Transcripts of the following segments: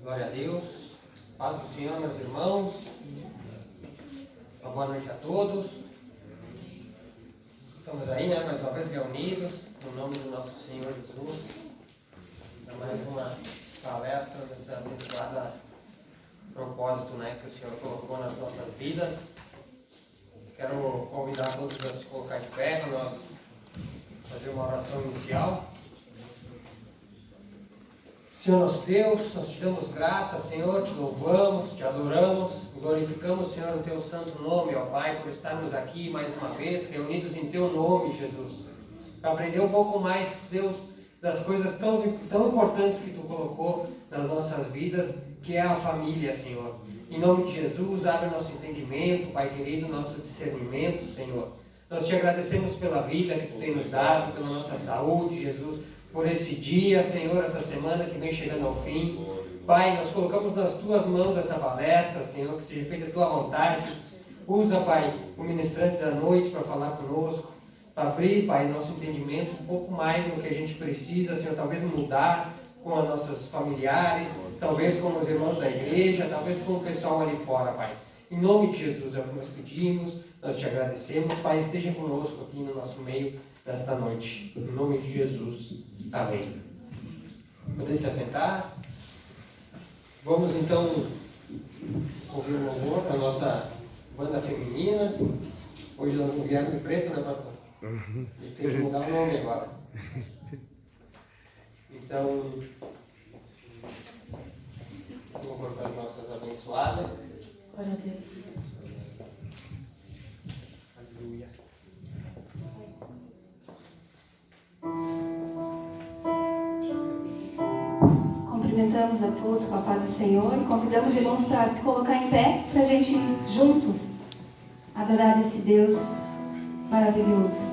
Glória a Deus. Paz do Senhor, meus irmãos. Uma boa noite a todos. Estamos aí, mais uma vez reunidos, no nome do nosso Senhor Jesus, para mais uma palestra dessa abençoada propósito, que o Senhor colocou nas nossas vidas. Quero convidar todos a se colocar de pé para nós fazer uma oração inicial. Senhor nosso Deus, nós te damos graça, Senhor, te louvamos, te adoramos, glorificamos, Senhor, o teu santo nome, ó Pai, por estarmos aqui mais uma vez, reunidos em teu nome, Jesus, para aprender um pouco mais, Deus, das coisas tão importantes que tu colocou nas nossas vidas, que é a família, Senhor. Em nome de Jesus, abre nosso entendimento, Pai querido, nosso discernimento, Senhor. Nós te agradecemos pela vida que tu tem nos dado, pela nossa saúde, Jesus, por esse dia, Senhor, essa semana que vem chegando ao fim. Pai, nós colocamos nas tuas mãos essa palestra, Senhor, que seja feita a tua vontade. Usa, Pai, o ministrante da noite para falar conosco, para abrir, Pai, nosso entendimento um pouco mais no que a gente precisa, Senhor, talvez mudar com os nossos familiares, talvez com os irmãos da igreja, talvez com o pessoal ali fora, Pai. Em nome de Jesus é o que nós pedimos, nós te agradecemos. Pai, esteja conosco aqui no nosso meio nesta noite. Em nome de Jesus. Amém. Poder se assentar. Vamos então ouvir um louvor para a nossa banda feminina. Hoje nós não viemos de preto, né, pastor? A gente tem que mudar o nome agora. Então, louvor para as nossas abençoadas. Glória a Deus. Aleluia. Cumprimentamos a todos com a paz do Senhor e convidamos os irmãos para se colocar em pé, para a gente juntos adorar esse Deus maravilhoso.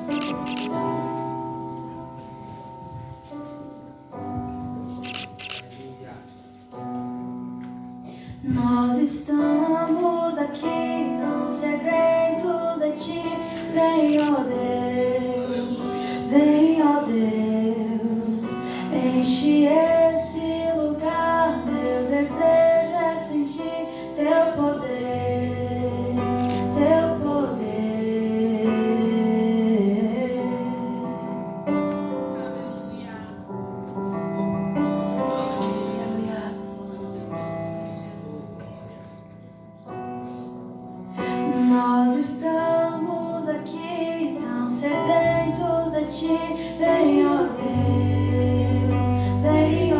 Nós estamos aqui tão sedentos de Ti. Vem, ó Deus, enche esse lugar. Meu desejo é sentir Teu poder, Teu poder. Aleluia. Nós estamos aqui tão sedentos de Ti. Vem, ó Deus, vem, ó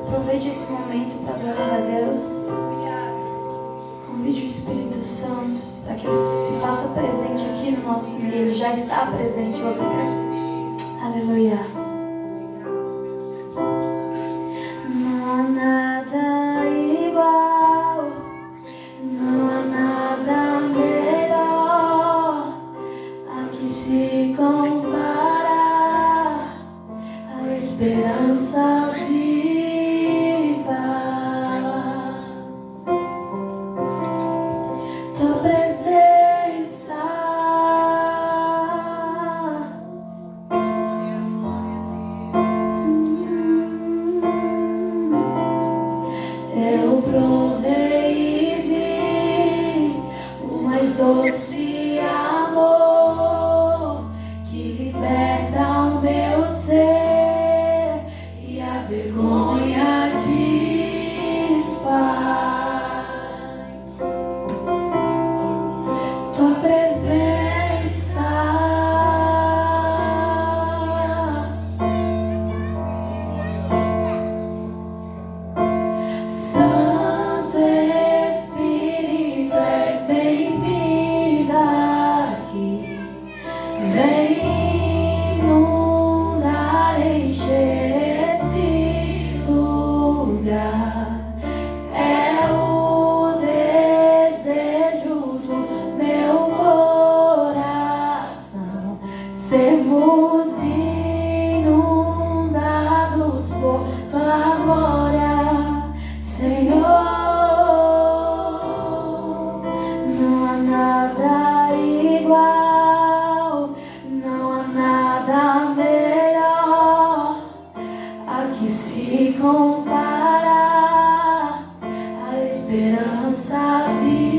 Aproveite esse momento para adorar a Deus. Convide o Espírito Santo para que Ele se faça presente aqui no nosso meio. Ele já está presente, você crê? Aleluia. Não há nada igual, não há nada melhor a que se compara a esperança viva. Tua presença, eu provei e vi o mais doce amor que liberta o meu ser e a vergonha desfaz. Tua presença, Santo Espírito, és bem-vinda aqui. Vem inundar, encher esse lugar. É o desejo do meu coração sermos inundados por tua glória, Senhor. Não há nada igual, não há nada melhor a que se compara a esperança viva.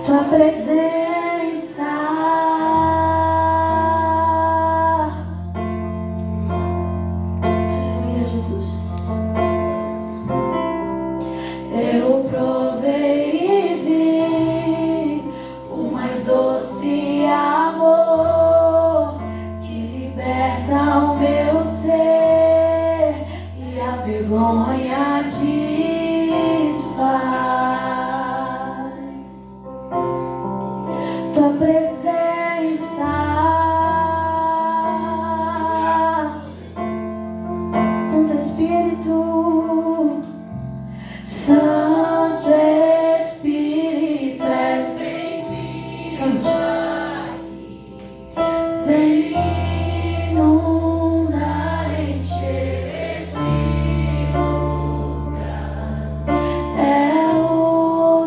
Tua presença, aleluia, Jesus. Eu provei e vi o mais doce amor que liberta o meu ser e a vergonha desfaz. Tua presença, Santo Espírito, Santo Espírito, és bem-vindo aqui. Vem inundar, encher esse lugar. É o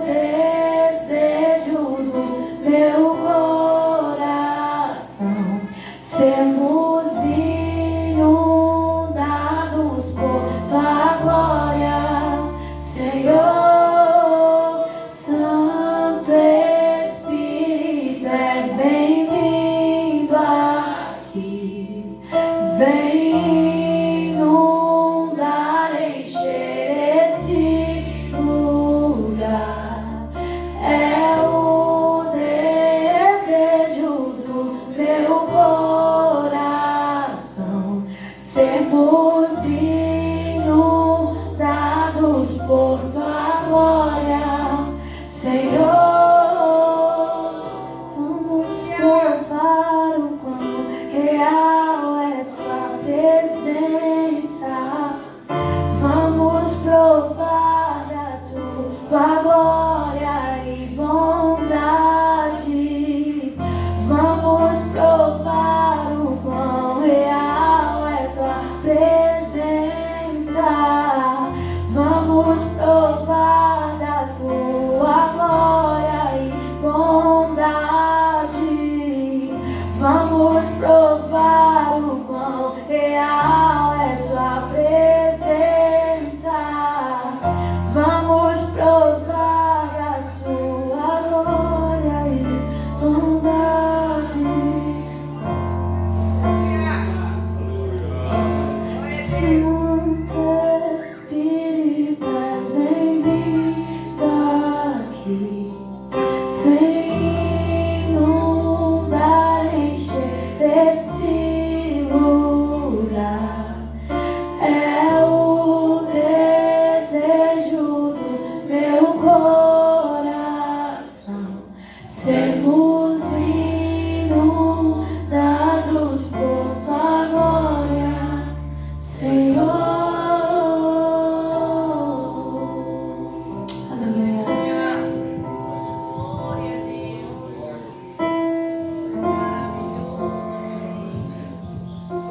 desejo do meu coração sermos inundados por tua glória, Senhor. Santo Espírito, és bem-vindo aqui. Vem inundar, encher esse lugar. É o desejo do meu coração sermos inundados por tua glória, Senhor. Vamos provar o quão real é tua presença. Vamos provar a tua glória e bondade. Vamos provar o quão real é tua presença. Vamos provar da tua glória e bondade. Vamos provar o quão real é sua presença. Vamos provar a sua glória e bondade.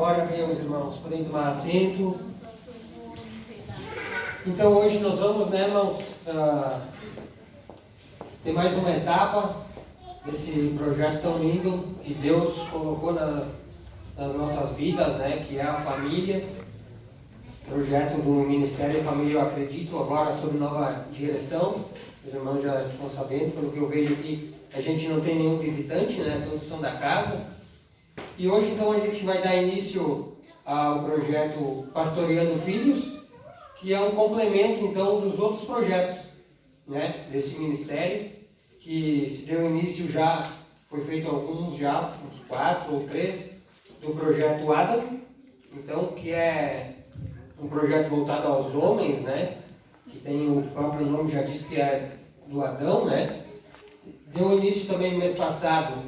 Glória a Deus, irmãos. Podem tomar assento. Então hoje nós vamos, né, irmãos, ter mais uma etapa desse projeto tão lindo que Deus colocou nas nossas vidas, né, que é a família. Projeto do Ministério Família, eu acredito, agora sob nova direção. Os irmãos já estão sabendo, pelo que eu vejo aqui, a gente não tem nenhum visitante, né, todos são da casa. E hoje então a gente vai dar início ao projeto Pastoreando Filhos, que é um complemento então dos outros projetos, né, desse ministério, que se deu início já, foi feito alguns já, uns 4 ou 3, do projeto Adam, então que é um projeto voltado aos homens, né, que tem o próprio nome, já diz que é do Adão, né. Deu início também no mês passado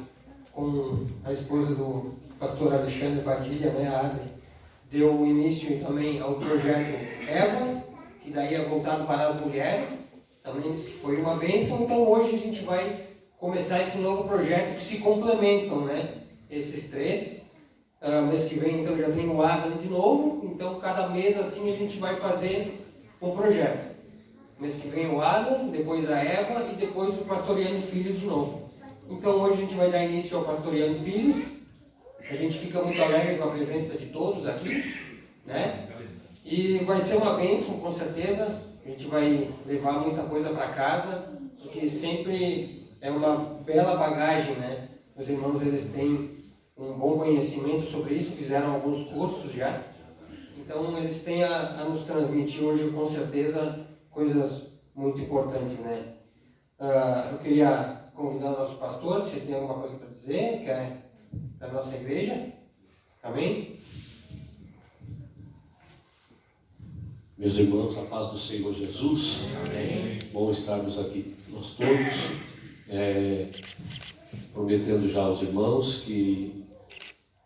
com a esposa do pastor Alexandre Padilha, né, a Adri, deu início também ao projeto Eva, que daí é voltado para as mulheres, também foi uma bênção. Então hoje a gente vai começar esse novo projeto que se complementam, né, esses 3. Mês que vem então já tem o Adam de novo, então cada mês assim a gente vai fazer um projeto. Mês que vem o Adam, depois a Eva e depois o Pastoreando Filhos de novo. Então hoje a gente vai dar início ao Pastoreando Filhos. A gente fica muito alegre com a presença de todos aqui, né? E vai ser uma bênção, com certeza. A gente vai levar muita coisa para casa, porque sempre é uma bela bagagem, né? Os irmãos, eles têm um bom conhecimento sobre isso, fizeram alguns cursos já. Então, eles têm a nos transmitir hoje, com certeza, coisas muito importantes, né? Eu queria convidar o nosso pastor, se ele tem alguma coisa para dizer, que é da nossa igreja. Amém? Meus irmãos, a paz do Senhor Jesus. Amém. Bom estarmos aqui nós todos, prometendo já aos irmãos que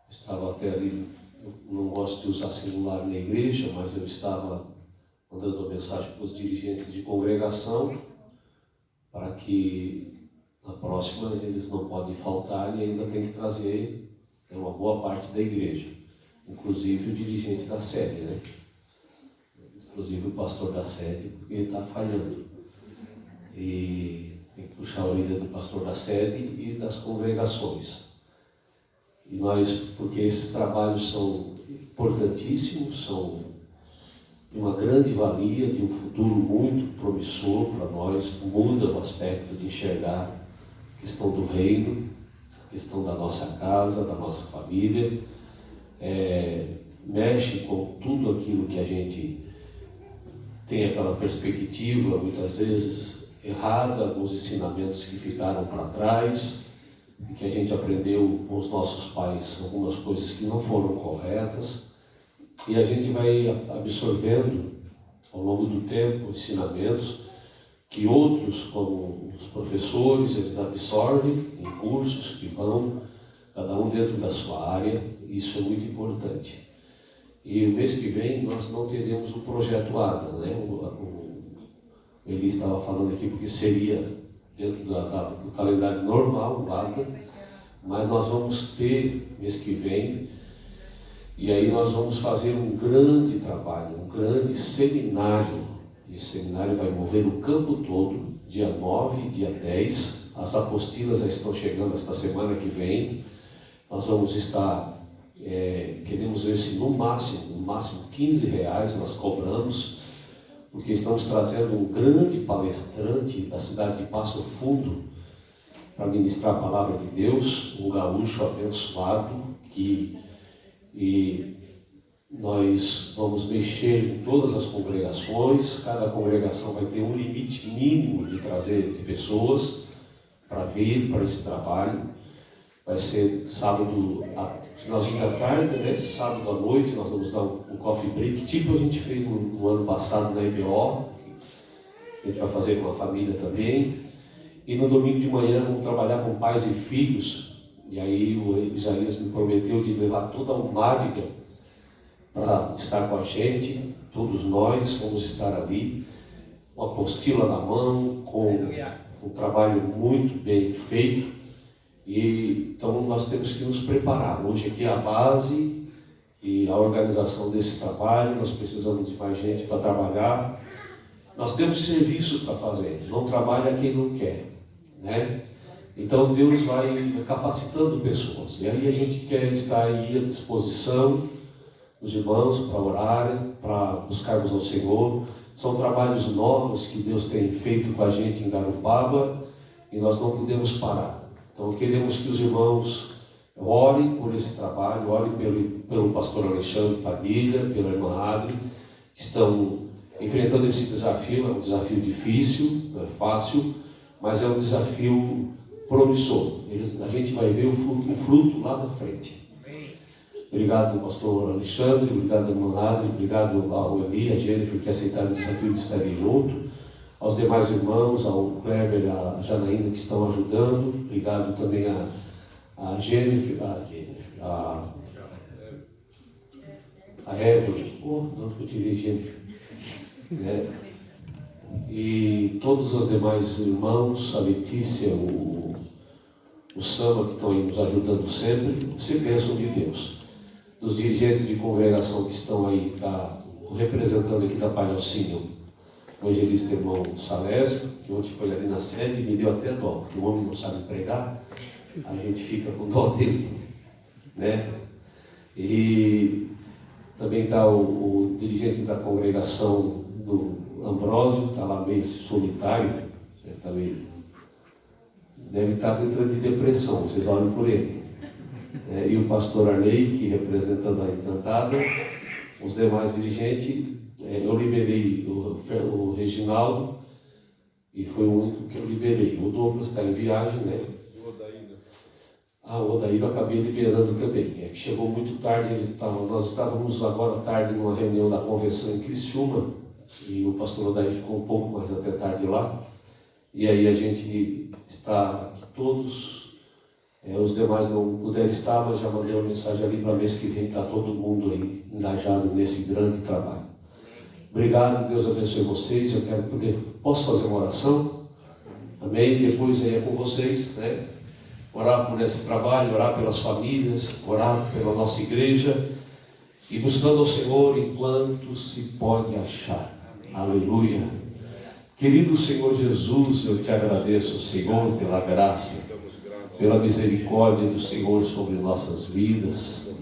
estava até ali, eu não gosto de usar celular na igreja, mas eu estava mandando uma mensagem para os dirigentes de congregação para que na próxima eles não podem faltar e ainda tem que trazer uma boa parte da igreja, inclusive o dirigente da sede, né? Inclusive o pastor da sede, porque ele está falhando. E tem que puxar a orelha do pastor da sede e das congregações. E nós, porque esses trabalhos são importantíssimos, são de uma grande valia, de um futuro muito promissor para nós, muda o aspecto de enxergar a questão do reino, a questão da nossa casa, da nossa família, mexe com tudo aquilo que a gente tem aquela perspectiva, muitas vezes errada, alguns ensinamentos que ficaram para trás, e que a gente aprendeu com os nossos pais, algumas coisas que não foram corretas, e a gente vai absorvendo ao longo do tempo ensinamentos que outros, como os professores, eles absorvem em cursos que vão, cada um dentro da sua área, e isso é muito importante. E o mês que vem nós não teremos o projeto ADA, né? O Eli estava falando aqui porque seria dentro do calendário normal, o ADA, mas nós vamos ter mês que vem, e aí nós vamos fazer um grande trabalho, um grande seminário. Esse seminário vai mover o campo todo, dia 9 e dia 10. As apostilas já estão chegando esta semana que vem. Nós vamos estar, queremos ver se no máximo R$15 nós cobramos, porque estamos trazendo um grande palestrante da cidade de Passo Fundo para ministrar a palavra de Deus, um gaúcho abençoado, e nós vamos mexer em todas as congregações. Cada congregação vai ter um limite mínimo de trazer de pessoas para vir para esse trabalho. Vai ser sábado, finalzinho da tarde, né? Sábado à noite nós vamos dar um coffee break, tipo a gente fez no ano passado na EBO. A gente vai fazer com a família também. E no domingo de manhã vamos trabalhar com pais e filhos. E aí o Isaías me prometeu de levar toda a Almádiga para estar com a gente. Todos nós vamos estar ali, com a apostila na mão, com um trabalho muito bem feito. E então nós temos que nos preparar. Hoje aqui é a base, e a organização desse trabalho. Nós precisamos de mais gente para trabalhar. Nós temos serviço para fazer, não trabalha quem não quer, né? Então Deus vai capacitando pessoas, e aí a gente quer estar aí à disposição dos irmãos para orarem, para buscarmos ao Senhor. São trabalhos novos que Deus tem feito com a gente em Garopaba, e nós não podemos parar. Então queremos que os irmãos orem por esse trabalho, orem pelo pastor Alexandre Padilha, pela irmã Adri, que estão enfrentando esse desafio. É um desafio difícil, não é fácil, mas é um desafio promissor. A gente vai ver o fruto lá na frente. Obrigado, pastor Alexandre, obrigado, irmã Adri, obrigado ao Eli, a Jennifer, que aceitaram o desafio de estarem junto, aos demais irmãos, ao Kleber, a Janaína, que estão ajudando. Obrigado também a Jennifer, a Evelyn, não que eu tirei Jennifer, né? E todos os demais irmãos, a Letícia, o Sama, que estão aí nos ajudando sempre. Se bênção de Deus. Dos dirigentes de congregação que estão aí, está representando aqui da Palhocinho, o evangelista irmão Salésio, que ontem foi ali na sede e me deu até dó, porque o homem não sabe pregar, a gente fica com dó dele, né? E também está o dirigente da congregação do Ambrósio, está lá meio solitário, tá meio, deve estar entrando em depressão, vocês olhem por ele. E o pastor Arley, que representando a Encantada, os demais dirigentes. Eu liberei o Reginaldo, e foi o único que eu liberei. O Douglas está em viagem, né? O Odair eu acabei liberando também. É que chegou muito tarde, nós estávamos agora à tarde numa reunião da convenção em Criciúma, e o pastor Odair ficou um pouco mais até tarde lá. E aí a gente está aqui todos. Os demais não puderam estar, mas já mandei uma mensagem ali para mês que vem, está todo mundo aí engajado nesse grande trabalho. Obrigado, Deus abençoe vocês. Eu quero posso fazer uma oração? Amém? Depois aí é com vocês, né? Orar por esse trabalho, orar pelas famílias, orar pela nossa igreja, e buscando ao Senhor enquanto se pode achar. Aleluia. Querido Senhor Jesus, eu te agradeço, Senhor, pela graça, pela misericórdia do Senhor sobre nossas vidas.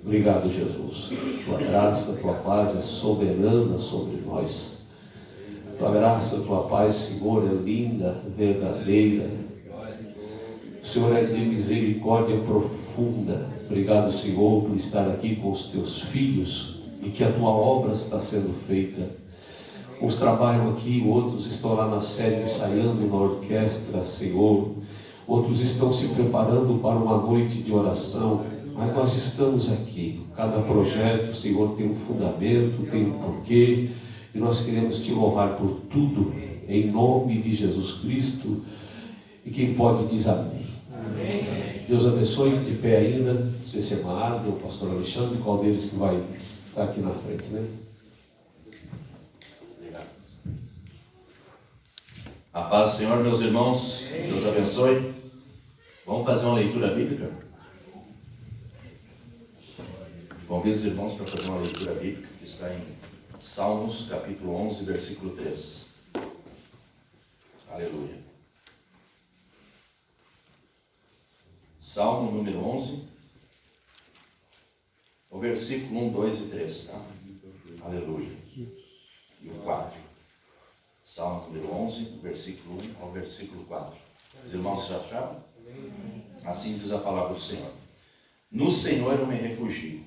Obrigado, Jesus. Tua graça, tua paz é soberana sobre nós. Tua graça, tua paz, Senhor, é linda, verdadeira. O Senhor é de misericórdia profunda. Obrigado, Senhor, por estar aqui com os teus filhos, e que a tua obra está sendo feita. Uns trabalham aqui, outros estão lá na sede ensaiando na orquestra, Senhor. Outros estão se preparando para uma noite de oração, mas nós estamos aqui. Cada projeto, Senhor, tem um fundamento, tem um porquê, e nós queremos te louvar por tudo, em nome de Jesus Cristo. E quem pode diz amém. Amém. Deus abençoe, de pé ainda. Não sei se é Mário ou o pastor Alexandre, qual deles que vai estar aqui na frente, né? A paz do Senhor, meus irmãos. Deus abençoe. Vamos fazer uma leitura bíblica? Convido os irmãos para fazer uma leitura bíblica, que está em Salmos, capítulo 11, versículo 3. Aleluia. Salmo número 11, o versículo 1, 2 e 3, tá? Aleluia. E o 4. Salmo número 11, versículo 1 ao versículo 4. Os irmãos já acharam? Assim diz a palavra do Senhor. No Senhor eu me refugio.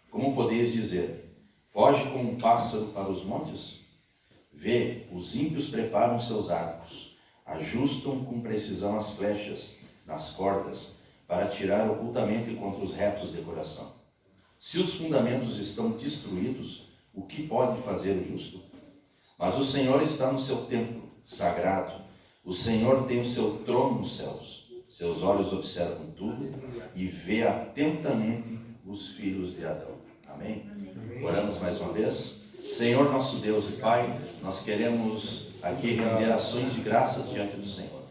Como podeis dizer? Foge como um pássaro para os montes? Vê, os ímpios preparam seus arcos, ajustam com precisão as flechas nas cordas, para atirar ocultamente contra os retos de coração. Se os fundamentos estão destruídos, o que pode fazer o justo? Mas o Senhor está no seu templo sagrado. O Senhor tem o seu trono nos céus. Seus olhos observam tudo e vê atentamente os filhos de Adão. Amém? Oramos mais uma vez. Senhor, nosso Deus e Pai, nós queremos aqui render ações de graças diante do Senhor,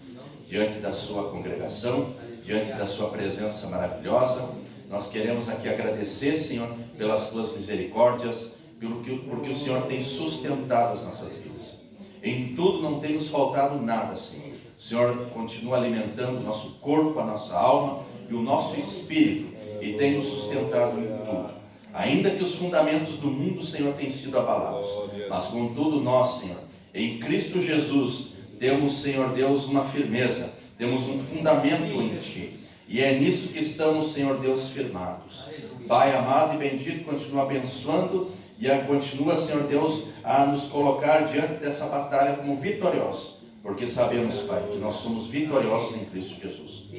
diante da sua congregação, diante da sua presença maravilhosa, Nós queremos aqui agradecer, Senhor, pelas tuas misericórdias, porque o Senhor tem sustentado as nossas vidas. Em tudo não tem nos faltado nada, Senhor. O Senhor continua alimentando o nosso corpo, a nossa alma e o nosso espírito, e tem nos sustentado em tudo. Ainda que os fundamentos do mundo, Senhor, tenham sido abalados, mas contudo nós, Senhor, em Cristo Jesus, temos, Senhor Deus, uma firmeza, temos um fundamento em Ti, e é nisso que estamos, Senhor Deus, firmados. Pai amado e bendito, continua abençoando e continua, Senhor Deus, a nos colocar diante dessa batalha como vitoriosos, porque sabemos, Pai, que nós somos vitoriosos em Cristo Jesus.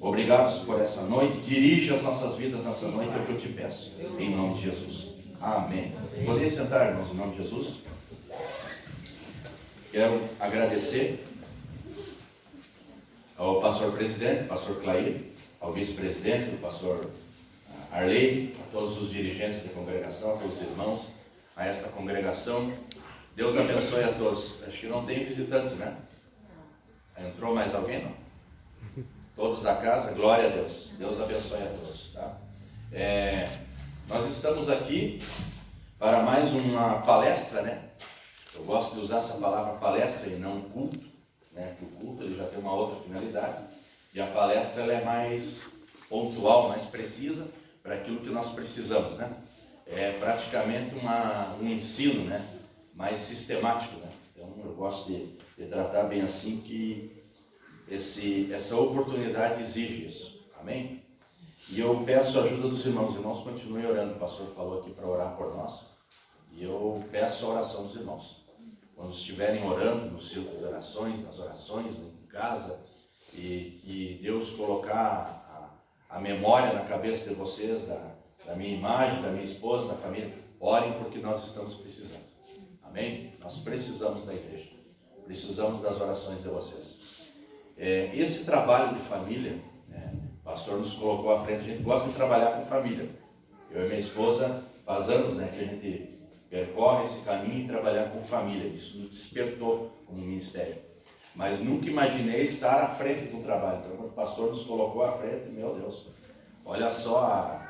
Obrigado por essa noite. Dirige as nossas vidas nessa noite, é o que eu te peço, em nome de Jesus. Amém. Podem sentar, irmãos, em nome de Jesus. Quero agradecer ao pastor presidente, pastor Clair, ao vice-presidente, o pastor Arley, a todos os dirigentes da congregação, a todos os irmãos, a esta congregação. Deus abençoe a todos. Acho que não tem visitantes, né? Entrou mais alguém, não? Todos da casa, glória a Deus. Deus abençoe a todos, tá? Nós estamos aqui para mais uma palestra, né? Eu gosto de usar essa palavra palestra e não culto, né? Porque o culto ele já tem uma outra finalidade, e a palestra ela é mais pontual, mais precisa para aquilo que nós precisamos, né? É praticamente um ensino, né? Mais sistemático, né? Então eu gosto de tratar bem assim, que essa oportunidade exige isso, amém? E eu peço a ajuda dos irmãos. Os irmãos continuem orando. O pastor falou aqui para orar por nós, e eu peço a oração dos irmãos. Quando estiverem orando no círculo de orações, nas orações, em casa, e que Deus colocar a memória na cabeça de vocês, da minha imagem, da minha esposa, da família, orem, porque nós estamos precisando, amém? Nós precisamos da igreja, precisamos das orações de vocês. Esse trabalho de família, né, o pastor nos colocou à frente. A gente gosta de trabalhar com família. Eu e minha esposa, faz anos, né, que a gente percorre esse caminho e trabalhar com família. Isso nos despertou como ministério. Mas nunca imaginei estar à frente do trabalho. Então, quando o pastor nos colocou à frente, meu Deus, olha só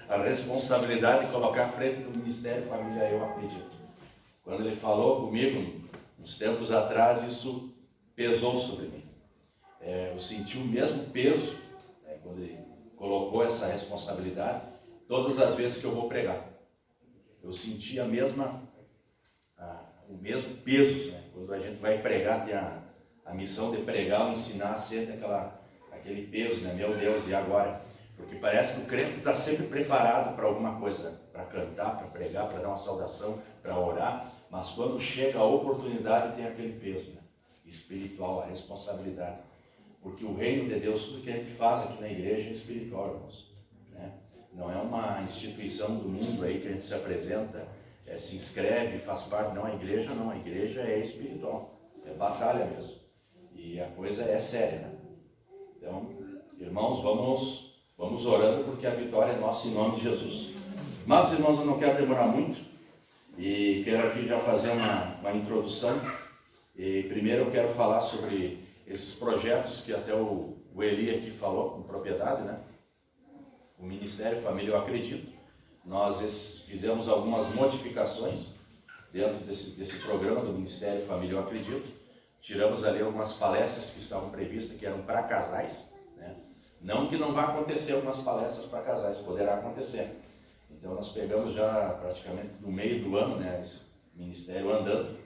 a responsabilidade de colocar à frente do ministério família, eu acredito. Quando ele falou comigo, uns tempos atrás, isso pesou sobre mim. Eu senti o mesmo peso, né, quando ele colocou essa responsabilidade, todas as vezes que eu vou pregar. Eu senti o mesmo peso, né? Quando a gente vai pregar, tem a missão de pregar ou ensinar, sente aquele peso, né? Meu Deus, e agora? Porque parece que o crente está sempre preparado para alguma coisa, para cantar, para pregar, para dar uma saudação, para orar, mas quando chega a oportunidade tem aquele peso, né? Espiritual, a responsabilidade, porque o reino de Deus, tudo que a gente faz aqui na igreja é espiritual, irmãos, né? Não é uma instituição do mundo aí que a gente se apresenta, se inscreve, faz parte. Não, a igreja é espiritual, é batalha mesmo, e a coisa é séria, né? Então, irmãos, vamos orando, porque a vitória é nossa em nome de Jesus. Amados irmãos, eu não quero demorar muito, e quero aqui já fazer uma introdução. E primeiro eu quero falar sobre esses projetos que até o Eli aqui falou com propriedade, né? O Ministério Família, eu acredito. Nós fizemos algumas modificações dentro desse programa do Ministério Família, eu acredito. Tiramos ali algumas palestras que estavam previstas, que eram para casais, né? Não que não vá acontecer algumas palestras para casais, poderá acontecer. Então nós pegamos já praticamente no meio do ano, né, esse ministério andando,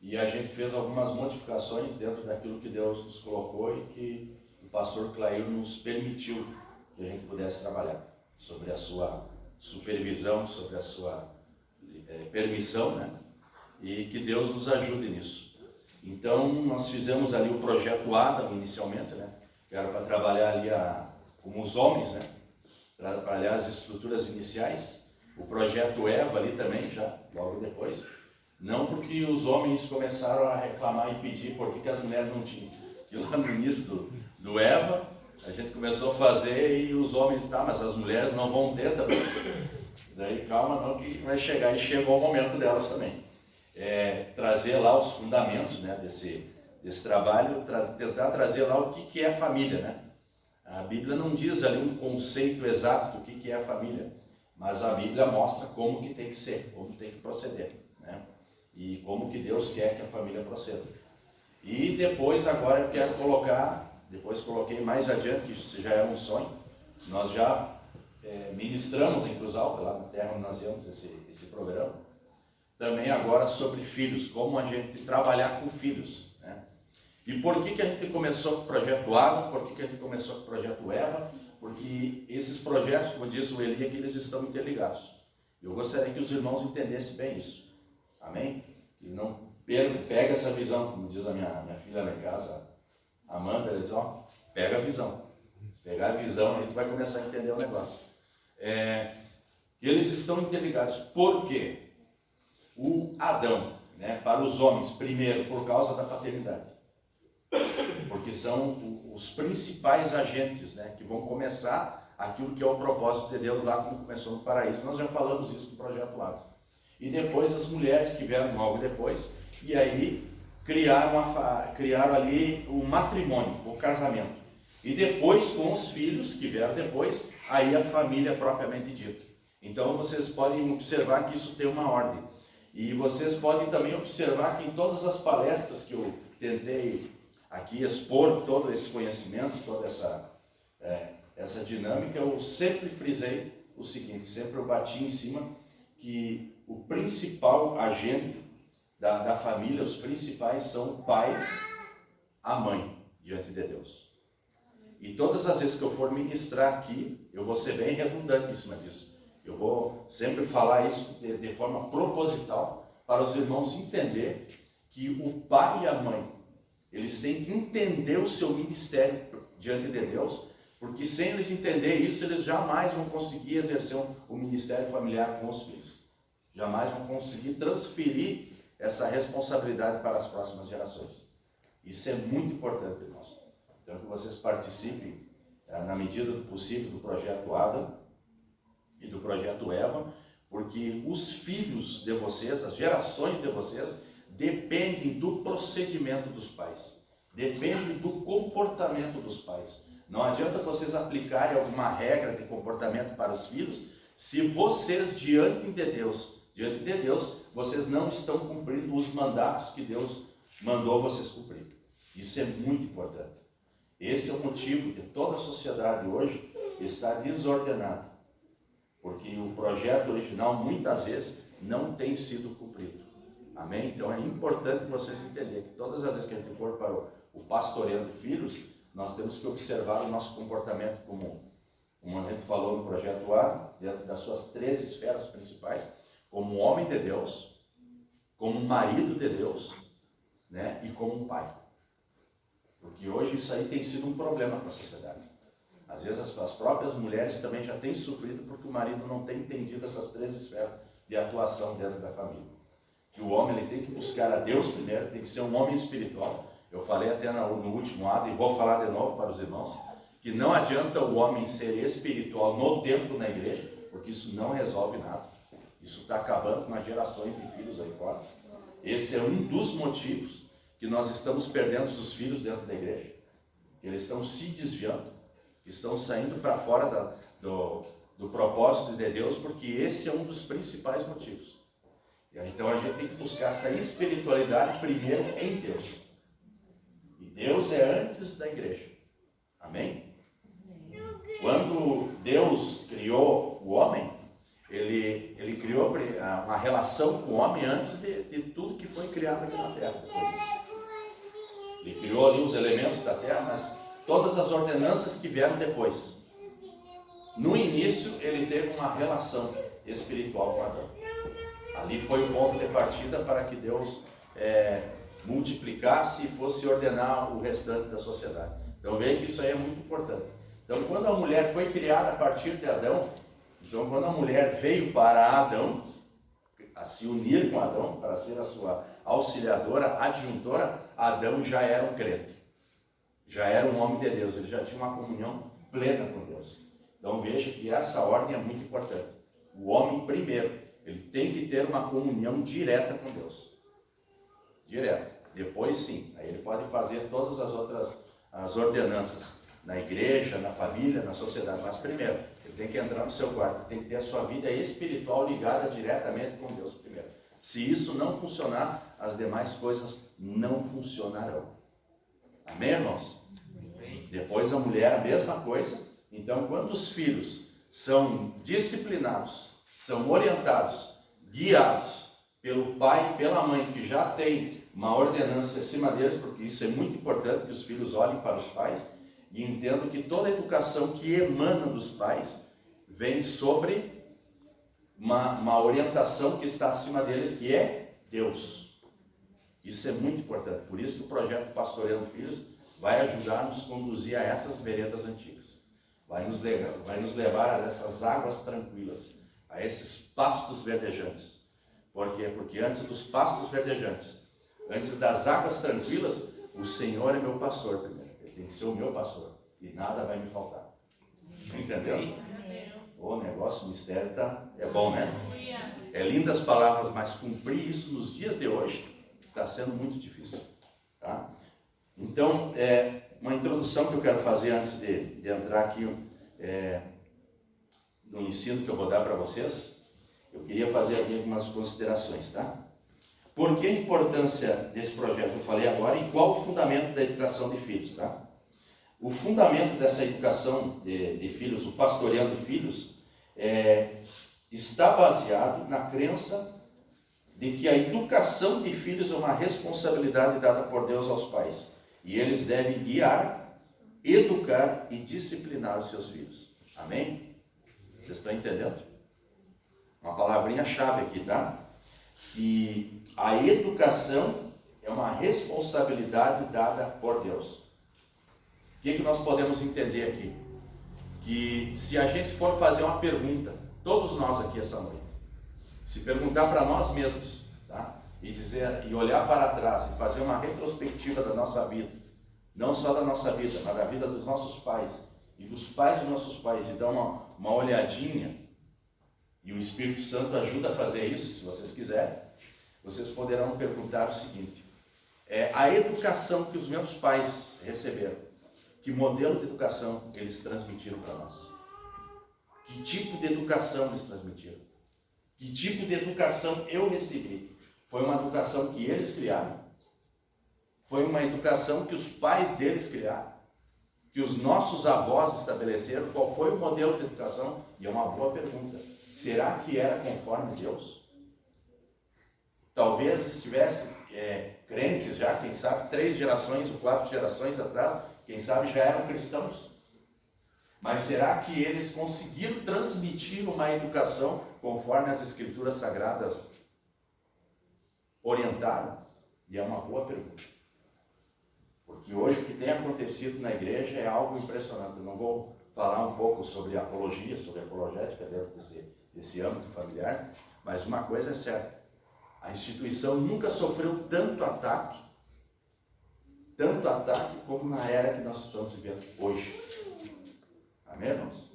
e a gente fez algumas modificações dentro daquilo que Deus nos colocou e que o pastor Clair nos permitiu que a gente pudesse trabalhar, sobre a sua supervisão, sobre a sua permissão, né? E que Deus nos ajude nisso. Então nós fizemos ali o projeto Adam inicialmente, né? Que era para trabalhar ali como os homens, né? Trabalhar as estruturas iniciais. O projeto Eva ali também, já logo depois. Não porque os homens começaram a reclamar e pedir por que as mulheres não tinham. Que lá no início do Eva, a gente começou a fazer e os homens, mas as mulheres não vão ter também. Daí calma não, que vai chegar, e chegou o momento delas também. Trazer lá os fundamentos, né, desse trabalho, tentar trazer lá o que é família, né? A Bíblia não diz ali um conceito exato do que é a família, mas a Bíblia mostra como que tem que ser, como tem que proceder, né? E como que Deus quer que a família proceda. E depois, agora eu quero colocar, depois coloquei mais adiante, isso já era um sonho, nós já ministramos em Cruz Alta, lá na terra onde nós íamos esse programa, também agora sobre filhos, como a gente trabalhar com filhos, né? E por que a gente começou com o projeto Adam, por que a gente começou com o projeto Eva? Porque esses projetos, como disse o Eli, que eles estão interligados. Eu gostaria que os irmãos entendessem bem isso. Amém? Que não pega essa visão, como diz a minha filha lá em casa, a Amanda, ela diz, ó, pega a visão. Se pegar a visão, aí tu vai começar a entender o negócio. Eles estão interligados. Por quê? O Adão, né, para os homens, primeiro, por causa da paternidade. Porque são os principais agentes, né, que vão começar aquilo que é o propósito de Deus lá quando começou no paraíso. Nós já falamos isso no projeto Adam. E depois as mulheres que vieram logo depois, e aí criaram ali o matrimônio, o casamento. E depois com os filhos que vieram depois, aí a família propriamente dita. Então vocês podem observar que isso tem uma ordem. E vocês podem também observar que em todas as palestras que eu tentei aqui expor todo esse conhecimento, toda essa dinâmica, eu sempre frisei o seguinte, sempre eu bati em cima que o principal agente da família, os principais são o pai, a mãe, diante de Deus. E todas as vezes que eu for ministrar aqui, eu vou ser bem redundante em cima disso. Eu vou sempre falar isso de forma proposital, para os irmãos entenderem que o pai e a mãe, eles têm que entender o seu ministério diante de Deus, porque sem eles entenderem isso, eles jamais vão conseguir exercer o ministério familiar com os filhos. Jamais vão conseguir transferir essa responsabilidade para as próximas gerações. Isso é muito importante, irmãos. Então, que vocês participem, na medida do possível, do projeto Adam e do projeto Eva, porque os filhos de vocês, as gerações de vocês, dependem do procedimento dos pais, dependem do comportamento dos pais. Não adianta vocês aplicarem alguma regra de comportamento para os filhos, se vocês, diante de Deus, vocês não estão cumprindo os mandatos que Deus mandou vocês cumprir. Isso é muito importante. Esse é o motivo de toda a sociedade hoje estar desordenada, porque o projeto original, muitas vezes, não tem sido cumprido. Amém? Então é importante vocês entenderem que todas as vezes que a gente for para o pastoreando filhos, nós temos que observar o nosso comportamento como a gente falou no projeto A, dentro das suas 3 esferas principais, como homem de Deus, como marido de Deus, né, e como pai. Porque hoje isso aí tem sido um problema para a sociedade. Às vezes as próprias mulheres também já têm sofrido porque o marido não tem entendido essas 3 esferas de atuação dentro da família. Que o homem ele tem que buscar a Deus primeiro, tem que ser um homem espiritual. Eu falei até no último ato, e vou falar de novo para os irmãos, que não adianta o homem ser espiritual no templo, na igreja, porque isso não resolve nada. Isso está acabando com as gerações de filhos aí fora. Esse é um dos motivos que nós estamos perdendo os filhos dentro da igreja. Eles estão se desviando, estão saindo para fora do propósito de Deus, porque esse é um dos principais motivos. Então a gente tem que buscar essa espiritualidade primeiro em Deus. E Deus é antes da igreja. Amém? Quando Deus criou o homem, ele criou uma relação com o homem antes de tudo que foi criado aqui na terra. Ele criou ali os elementos da terra, mas todas as ordenanças que vieram depois. No início, ele teve uma relação espiritual com Adão. Ali foi o ponto de partida para que Deus multiplicasse e fosse ordenar o restante da sociedade. Então veja que isso aí é muito importante. Então quando a mulher foi criada a partir de Adão, então quando a mulher veio para Adão, a se unir com Adão, para ser a sua auxiliadora, adjuntora, Adão já era um crente. Já era um homem de Deus, ele já tinha uma comunhão plena com Deus. Então veja que essa ordem é muito importante. O homem primeiro, ele tem que ter uma comunhão direta com Deus. Direta. Depois sim, aí ele pode fazer todas as outras ordenanças. na igreja, na família, na sociedade. Mas primeiro, ele tem que entrar no seu quarto, tem que ter a sua vida espiritual ligada diretamente com Deus primeiro. Se isso não funcionar, as demais coisas não funcionarão. Amém, irmãos? Amém. Depois a mulher, a mesma coisa. Então, quando os filhos são disciplinados, são orientados, guiados pelo pai e pela mãe, que já tem uma ordenança acima deles, porque isso é muito importante, que os filhos olhem para os pais e entendam que toda a educação que emana dos pais vem sobre uma orientação que está acima deles, que é Deus. Isso é muito importante. Por isso que o projeto Pastoreando Filhos vai ajudar a nos conduzir a essas veredas antigas. Vai nos levar a essas águas tranquilas, a esses pastos verdejantes. Por quê? Porque antes dos pastos verdejantes, antes das águas tranquilas, o Senhor é meu pastor primeiro. Ele tem que ser o meu pastor. E nada vai me faltar. Entendeu? O negócio, o mistério é bom, né? É lindas palavras, mas cumprir isso nos dias de hoje está sendo muito difícil. Tá? Então, uma introdução que eu quero fazer antes de entrar aqui no ensino que eu vou dar para vocês, eu queria fazer aqui algumas considerações, tá? Por que a importância desse projeto? Eu falei agora, e qual o fundamento da educação de filhos, tá? O fundamento dessa educação de filhos, o pastoreando filhos, está baseado na crença de que a educação de filhos é uma responsabilidade dada por Deus aos pais. E eles devem guiar, educar e disciplinar os seus filhos. Amém? Vocês estão entendendo? Uma palavrinha-chave aqui, tá? Que a educação é uma responsabilidade dada por Deus. O que nós podemos entender aqui? Que se a gente for fazer uma pergunta, todos nós aqui essa noite, se perguntar para nós mesmos, tá? E olhar para trás e fazer uma retrospectiva da nossa vida, não só da nossa vida, mas da vida dos nossos pais e dos pais dos nossos pais, e dar uma olhadinha, e o Espírito Santo ajuda a fazer isso, se vocês quiserem, vocês poderão perguntar o seguinte: a educação que os meus pais receberam, que modelo de educação eles transmitiram para nós? Que tipo de educação eles transmitiram? Que tipo de educação eu recebi? Foi uma educação que eles criaram? Foi uma educação que os pais deles criaram? Que os nossos avós estabeleceram? Qual foi o modelo de educação? E é uma boa pergunta. Será que era conforme Deus? Talvez estivesse crentes já, quem sabe, 3 gerações ou 4 gerações atrás, quem sabe já eram cristãos. Mas será que eles conseguiram transmitir uma educação conforme as Escrituras Sagradas orientaram? E é uma boa pergunta. Porque hoje o que tem acontecido na igreja é algo impressionante. Eu não vou falar um pouco sobre apologia, sobre apologética dentro desse âmbito familiar, mas uma coisa é certa: a instituição nunca sofreu tanto ataque como na era que nós estamos vivendo hoje. Amém, irmãos?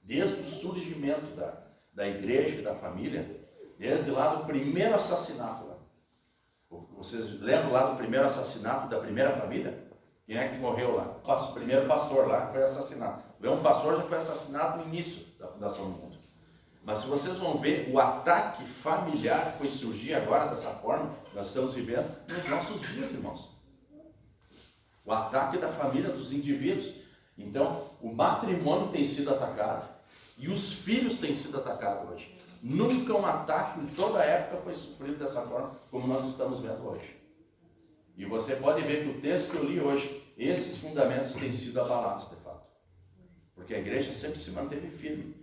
Desde o surgimento da igreja e da família, desde lá do primeiro assassinato lá. Vocês lembram lá do primeiro assassinato da primeira família? Quem é que morreu lá? O primeiro pastor lá que foi assassinado. Um pastor já foi assassinado no início da fundação do mundo. Mas se vocês vão ver, o ataque familiar foi surgir agora dessa forma que nós estamos vivendo nos nossos dias, irmãos. O ataque da família, dos indivíduos. Então, o matrimônio tem sido atacado e os filhos têm sido atacados hoje. Nunca um ataque em toda a época foi sofrido dessa forma como nós estamos vendo hoje. E você pode ver que o texto que eu li hoje, esses fundamentos têm sido abalados de fato. Porque a igreja sempre se manteve firme.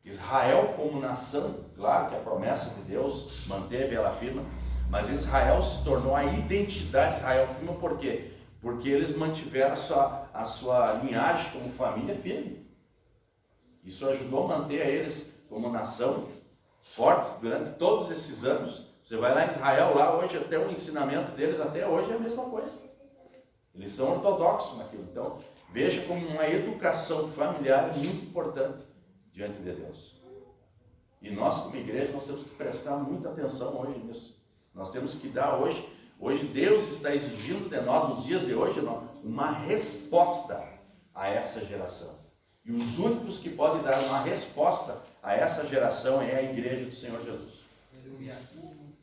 Israel como nação, claro que a promessa de Deus manteve ela firme, mas Israel se tornou a identidade de Israel firme. Por quê? Porque eles mantiveram a sua linhagem como família firme. Isso ajudou a manter eles como nação forte durante todos esses anos. Você vai lá em Israel, lá hoje até o ensinamento deles até hoje é a mesma coisa. Eles são ortodoxos naquilo. Então, veja como uma educação familiar é muito importante diante de Deus. E nós como igreja, nós temos que prestar muita atenção hoje nisso. Nós temos que dar hoje Deus está exigindo de nós, nos dias de hoje, uma resposta a essa geração. E os únicos que podem dar uma resposta a essa geração é a igreja do Senhor Jesus.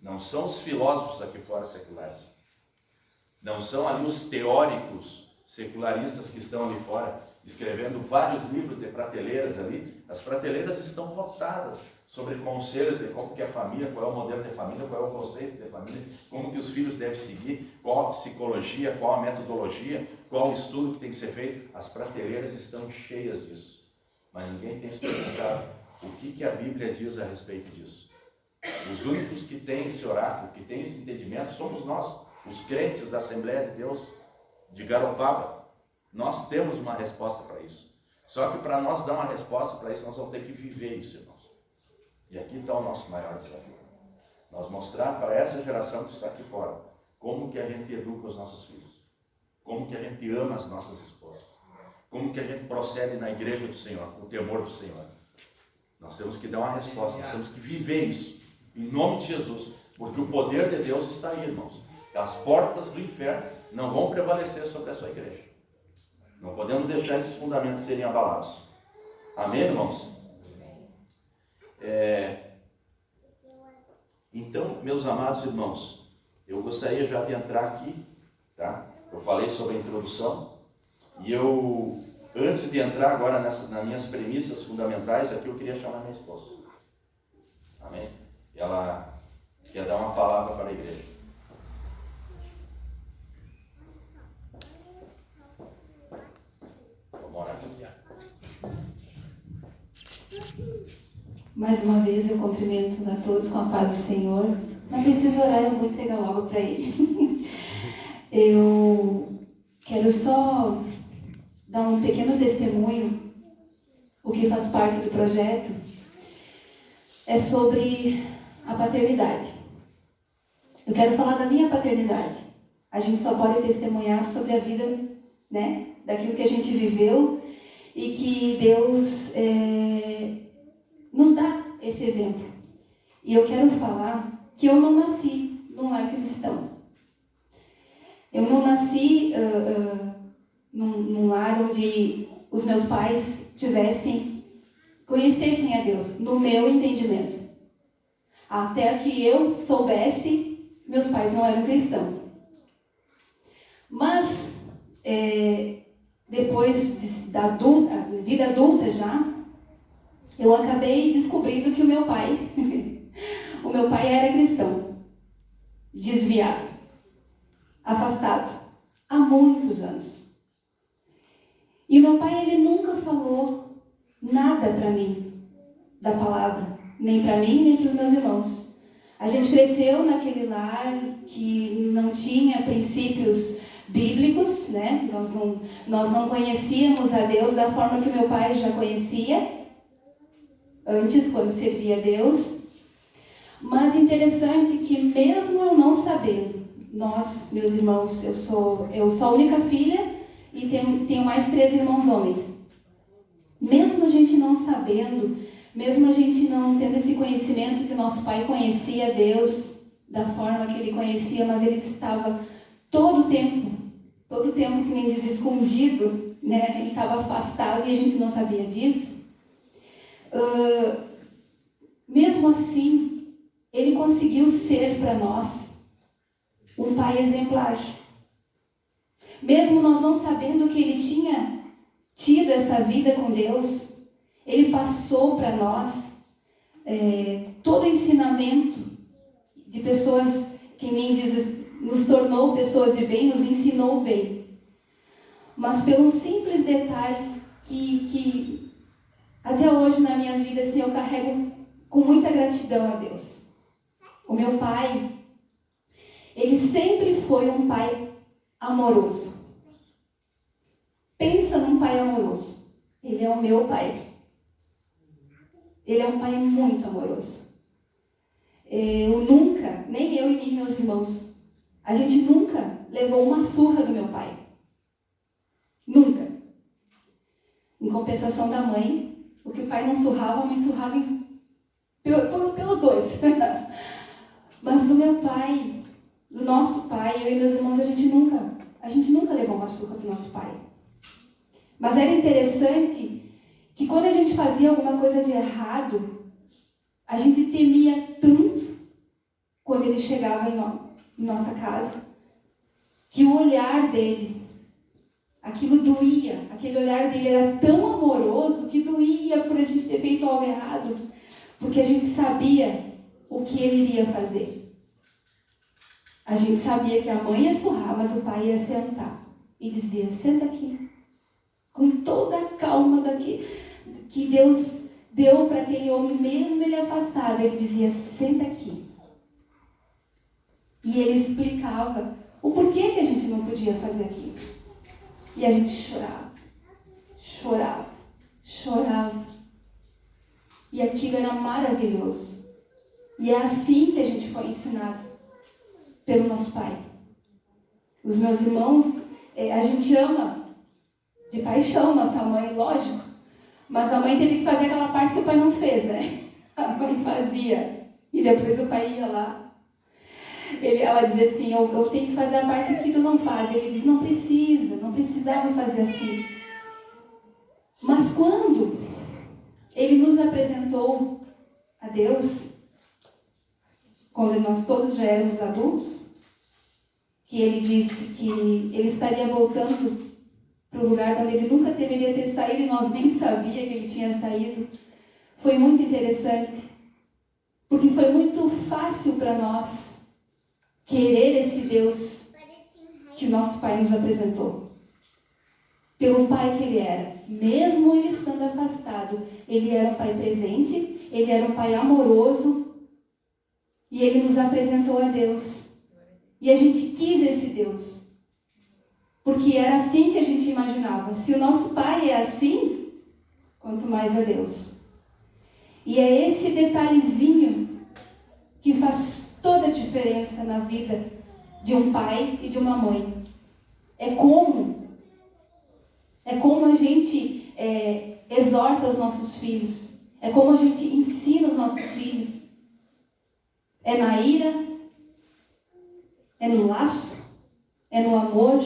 Não são os filósofos aqui fora seculares. Não são ali os teóricos secularistas que estão ali fora, escrevendo vários livros de prateleiras ali. As prateleiras estão lotadas sobre conselhos de como que a família, qual é o modelo de família, qual é o conceito de família, como que os filhos devem seguir, qual a psicologia, qual a metodologia, qual o estudo que tem que ser feito. As prateleiras estão cheias disso. Mas ninguém tem explicado o que a Bíblia diz a respeito disso. Os únicos que têm esse oráculo, que têm esse entendimento, somos nós, os crentes da Assembleia de Deus de Garopaba. Nós temos uma resposta para isso. Só que para nós dar uma resposta para isso, nós vamos ter que viver isso, irmãos. E aqui está o nosso maior desafio. Nós mostrar para essa geração que está aqui fora como que a gente educa os nossos filhos, como que a gente ama as nossas esposas, como que a gente procede na igreja do Senhor, com o temor do Senhor. Nós temos que dar uma resposta, nós temos que viver isso, em nome de Jesus, porque o poder de Deus está aí, irmãos. As portas do inferno não vão prevalecer sobre a sua igreja. Não podemos deixar esses fundamentos serem abalados. Amém, irmãos? Então, meus amados irmãos, eu gostaria já de entrar aqui, tá? Eu falei sobre a introdução, e antes de entrar agora nas minhas premissas fundamentais, aqui eu queria chamar minha esposa. Amém? E ela quer dar uma palavra para a igreja. Vamos orar. Mais uma vez eu cumprimento a todos com a paz do Senhor. Não preciso orar, eu vou entregar logo para Ele. Eu quero só dar um pequeno testemunho. O que faz parte do projeto é sobre a paternidade. Eu quero falar da minha paternidade. A gente só pode testemunhar sobre a vida, né, daquilo que a gente viveu e que Deus nos dá esse exemplo. E eu quero falar que eu não nasci num lar cristão. Eu não nasci num lar onde os meus pais conhecessem a Deus, no meu entendimento. Até que eu soubesse, meus pais não eram cristãos. Mas, depois da vida adulta já, eu acabei descobrindo que o meu pai era cristão, desviado, afastado, há muitos anos. E o meu pai, ele nunca falou nada para mim da palavra, nem para mim, nem para os meus irmãos. A gente cresceu naquele lar que não tinha princípios bíblicos, né? Nós não conhecíamos a Deus da forma que o meu pai já conhecia antes, quando servia a Deus. Mas interessante que mesmo eu não sabendo, meus irmãos, eu sou a única filha e tenho mais 3 irmãos homens. Mesmo a gente não sabendo, mesmo a gente não tendo esse conhecimento que o nosso pai conhecia Deus da forma que ele conhecia, mas ele estava todo o tempo que nem diz escondido, né? Ele estava afastado e a gente não sabia disso. Mesmo assim, ele conseguiu ser para nós um pai exemplar. Mesmo nós não sabendo que ele tinha tido essa vida com Deus, ele passou para nós todo o ensinamento de pessoas que nem diz, nos tornou pessoas de bem, nos ensinou bem. Mas pelos simples detalhes que até hoje na minha vida assim, eu carrego com muita gratidão a Deus. O meu pai, ele sempre foi um pai amoroso. Pensa num pai amoroso. Ele é o meu pai. Ele é um pai muito amoroso. Eu nunca, nem eu e nem meus irmãos, a gente nunca levou uma surra do meu pai. Nunca. Em compensação da mãe, o que o pai não surrava, a mãe surrava pelos dois. Mas do meu pai, do nosso pai, eu e meus irmãos, a gente nunca levou uma surra do nosso pai. Mas era interessante que quando a gente fazia alguma coisa de errado, a gente temia tanto quando ele chegava em nossa casa, que o olhar dele, aquilo doía, aquele olhar dele era tão amoroso que doía por a gente ter feito algo errado, porque a gente sabia o que ele iria fazer. A gente sabia que a mãe ia surrar, mas o pai ia sentar e dizia: senta aqui, com toda a calma que Deus deu para aquele homem, mesmo ele afastado. Ele dizia: senta aqui. E ele explicava o porquê que a gente não podia fazer aquilo. E a gente chorava, chorava, chorava. E aquilo era maravilhoso. E é assim que a gente foi ensinado pelo nosso pai. Os meus irmãos, a gente ama de paixão nossa mãe, lógico. Mas a mãe teve que fazer aquela parte que o pai não fez, né? A mãe fazia. E depois o pai ia lá. Ela dizia assim: eu tenho que fazer a parte que tu não faz. Ele diz: não precisava fazer assim. Mas quando ele nos apresentou a Deus, quando nós todos já éramos adultos, que ele disse que ele estaria voltando para o lugar onde ele nunca deveria ter saído, e nós nem sabíamos que ele tinha saído, foi muito interessante, porque foi muito fácil para nós querer esse Deus que nosso pai nos apresentou. Pelo pai que ele era, mesmo ele estando afastado, ele era um pai presente, ele era um pai amoroso, e ele nos apresentou a Deus. E a gente quis esse Deus, porque era assim que a gente imaginava. Se o nosso pai é assim, quanto mais a Deus. E é esse detalhezinho que faz toda a diferença na vida de um pai e de uma mãe. É como a gente exorta os nossos filhos. É como a gente ensina os nossos filhos. É na ira, é no laço, é no amor,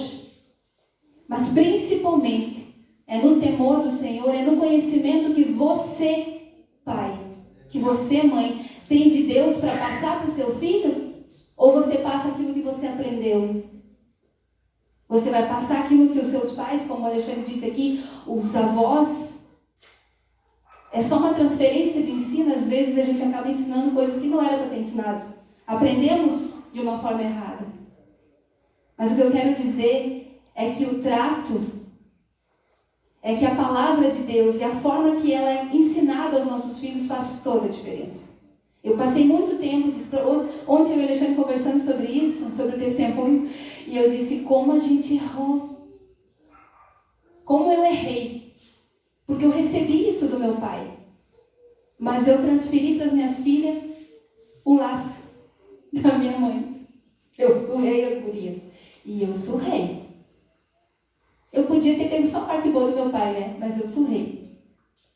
mas principalmente é no temor do Senhor, é no conhecimento que você, pai, que você, mãe, tem de Deus para passar para o seu filho? Ou você passa aquilo que você aprendeu? Você vai passar aquilo que os seus pais, como o Alexandre disse aqui, os avós, é só uma transferência de ensino. Às vezes a gente acaba ensinando coisas que não era para ter ensinado. Aprendemos de uma forma errada. Mas o que eu quero dizer é que o trato, é que a palavra de Deus e a forma que ela é ensinada aos nossos filhos faz toda a diferença. Eu passei muito tempo, ontem eu e o Alexandre conversando sobre isso, sobre o testemunho, e eu disse como a gente errou. Como eu errei. Porque eu recebi isso do meu pai. Mas eu transferi para as minhas filhas o laço da minha mãe. Eu surrei as gurias. E eu surrei. Eu podia ter pego só a parte boa do meu pai, né? Mas eu surrei.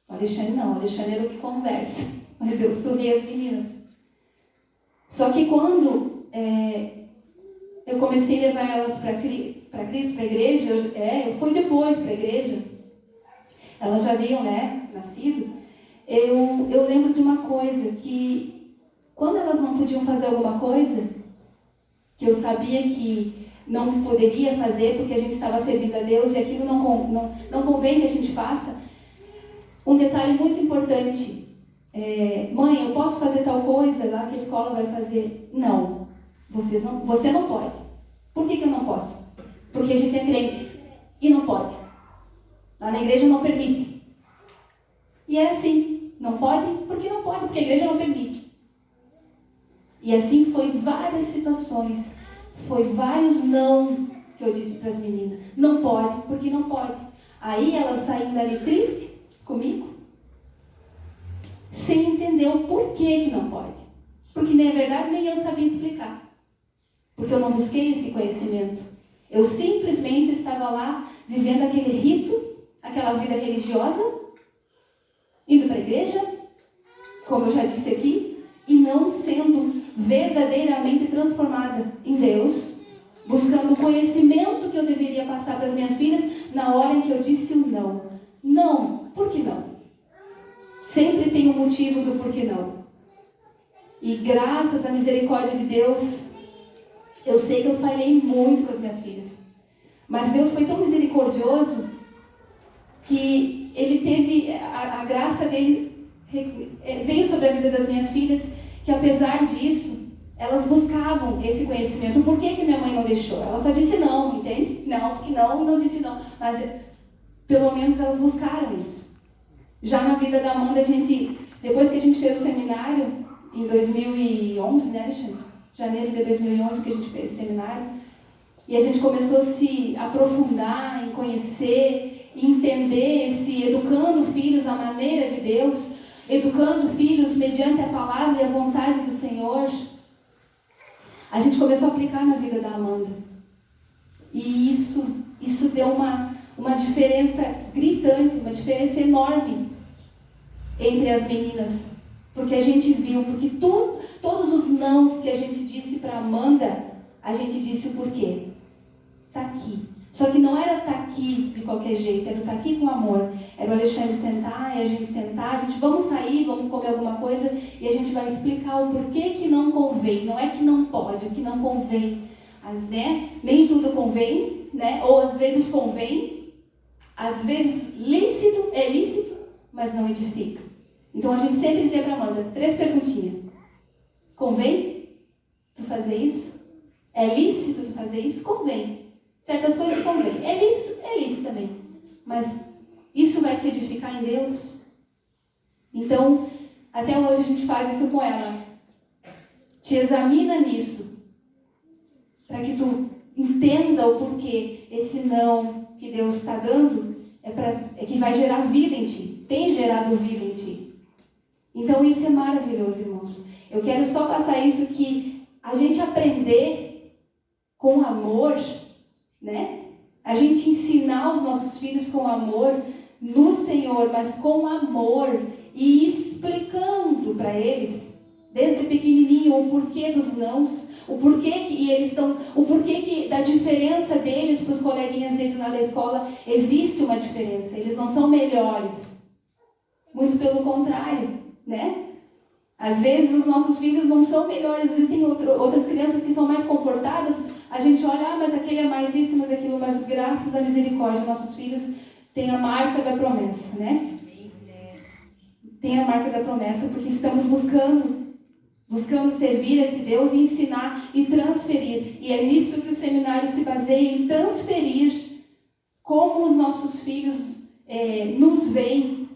O Alexandre não. O Alexandre era o que conversa. Mas eu surrei as meninas. Só que quando eu comecei a levar elas para Cristo, para a igreja, eu fui depois para a igreja. Elas já haviam, nascido. Eu lembro de uma coisa, que quando elas não podiam fazer alguma coisa, que eu sabia que não poderia fazer porque a gente estava servindo a Deus e aquilo não convém que a gente faça, um detalhe muito importante. Mãe, eu posso fazer tal coisa lá que a escola vai fazer? Não, você não pode. Por que eu não posso? Porque a gente é crente e não pode. Lá na igreja não permite. E era assim, não pode porque não pode, porque a igreja não permite. E assim foi várias situações, foi vários não que eu disse para as meninas. Não pode porque não pode. Aí elas saíram dali tristes comigo, sem entender o porquê que não pode. Porque, na verdade, nem eu sabia explicar. Porque eu não busquei esse conhecimento. Eu simplesmente estava lá, vivendo aquele rito, aquela vida religiosa, indo para a igreja, como eu já disse aqui, e não sendo verdadeiramente transformada em Deus, buscando o conhecimento que eu deveria passar para as minhas filhas na hora em que eu disse o não. Não, por que não? Sempre tem um motivo do porquê não. E graças à misericórdia de Deus, eu sei que eu falhei muito com as minhas filhas. Mas Deus foi tão misericordioso que Ele teve, a graça dele veio sobre a vida das minhas filhas, que apesar disso, elas buscavam esse conhecimento. Por que minha mãe não deixou? Ela só disse não, entende? Não, porque não, e não disse não. Mas pelo menos elas buscaram isso. Já na vida da Amanda, depois que a gente fez o seminário, em 2011, né, Alexandre? Janeiro de 2011 que a gente fez esse seminário, e a gente começou a se aprofundar em conhecer e entender educando filhos à maneira de Deus, educando filhos mediante a palavra e a vontade do Senhor. A gente começou a aplicar na vida da Amanda. E isso deu uma diferença gritante, uma diferença enorme entre as meninas. Porque a gente viu, porque todos os nãos que a gente disse para Amanda, a gente disse o porquê. Está aqui. Só que não era estar aqui de qualquer jeito, era estar aqui com amor. Era o Alexandre sentar, e a gente sentar, a gente vamos sair, vamos comer alguma coisa, e a gente vai explicar o porquê que não convém. Não é que não pode, o que não convém. Mas, né, nem tudo convém, né? Ou às vezes convém, às vezes é lícito, mas não edifica. Então a gente sempre dizia para Amanda, 3 perguntinhas. Convém tu fazer isso? É lícito tu fazer isso? Convém. Certas coisas convém. É lícito também. Mas isso vai te edificar em Deus? Então, até hoje a gente faz isso com ela. Te examina nisso. Para que tu entenda o porquê esse não que Deus está dando é que vai gerar vida em ti. Tem gerado vida em ti. Então isso é maravilhoso, irmãos. Eu quero só passar isso, que a gente aprender com amor, né? A gente ensinar os nossos filhos com amor no Senhor, mas com amor, e explicando para eles, desde pequenininho, o porquê dos nãos, o porquê da diferença deles para os coleguinhas deles lá da escola. Existe uma diferença, eles não são melhores, muito pelo contrário, né? Às vezes os nossos filhos não são melhores, existem outras crianças que são mais comportadas, a gente olha, mas aquele é mais isso, mas aquilo, mas graças à misericórdia, nossos filhos têm a marca da promessa, né? Tem a marca da promessa, porque estamos buscando servir esse Deus e ensinar e transferir. E é nisso que o seminário se baseia, em transferir como os nossos filhos nos veem,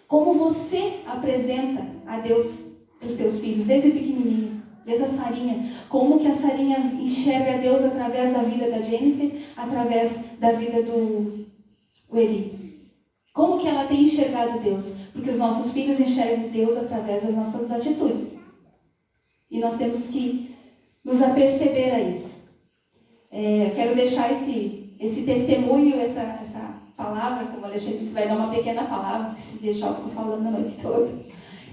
como você apresenta a Deus para os teus filhos, desde pequenininho, desde a Sarinha. Como que a Sarinha enxerga Deus através da vida da Jennifer, através da vida do Eli. Como que ela tem enxergado Deus? Porque os nossos filhos enxergam Deus através das nossas atitudes. E nós temos que nos aperceber a isso. Eu quero deixar esse testemunho, essa palavra, como o Alexandre disse, vai dar uma pequena palavra, que se deixar eu fico falando a noite toda.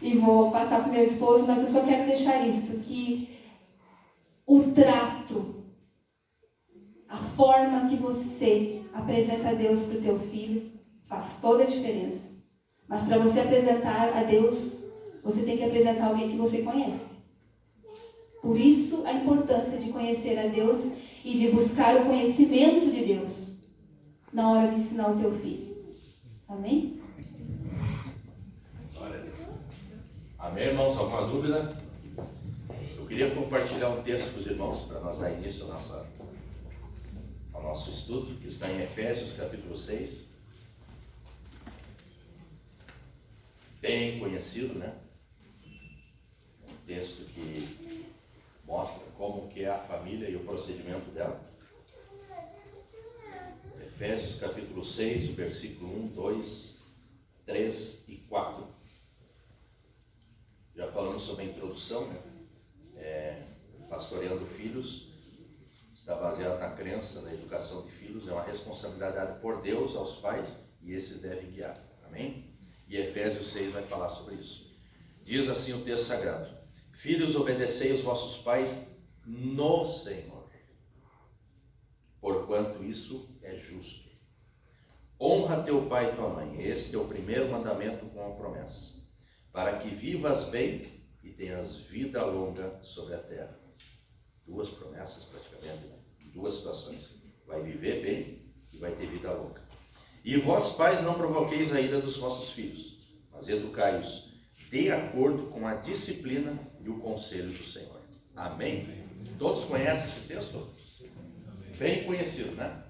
E vou passar para o meu esposo, mas eu só quero deixar isso, que o trato, a forma que você apresenta a Deus para o teu filho, faz toda a diferença. Mas para você apresentar a Deus, você tem que apresentar alguém que você conhece. Por isso a importância de conhecer a Deus e de buscar o conhecimento de Deus na hora de ensinar o teu filho. Amém? Glória a Deus. Amém, irmãos? Alguma dúvida? Eu queria compartilhar um texto com os irmãos, para nós dar início ao nosso estudo, que está em Efésios, capítulo 6. Bem conhecido, né? Um texto que mostra como que é a família e o procedimento dela. Efésios capítulo 6, versículo 1, 2, 3 e 4. Já falamos sobre a introdução, né? Pastoreando filhos, está baseado na crença da educação de filhos, é uma responsabilidade dada por Deus aos pais e esses devem guiar. Amém? E Efésios 6 vai falar sobre isso. Diz assim o texto sagrado: Filhos, obedecei os vossos pais no Senhor. porquanto isso é justo. Honra teu pai e tua mãe, este é o primeiro mandamento com a promessa, para que vivas bem e tenhas vida longa sobre a terra. Duas promessas praticamente, né? Duas situações. Vai viver bem e vai ter vida longa. E vós, pais, não provoqueis a ira dos vossos filhos, mas educai-os de acordo com a disciplina e o conselho do Senhor. Amém? Todos conhecem esse texto? Bem conhecido, né?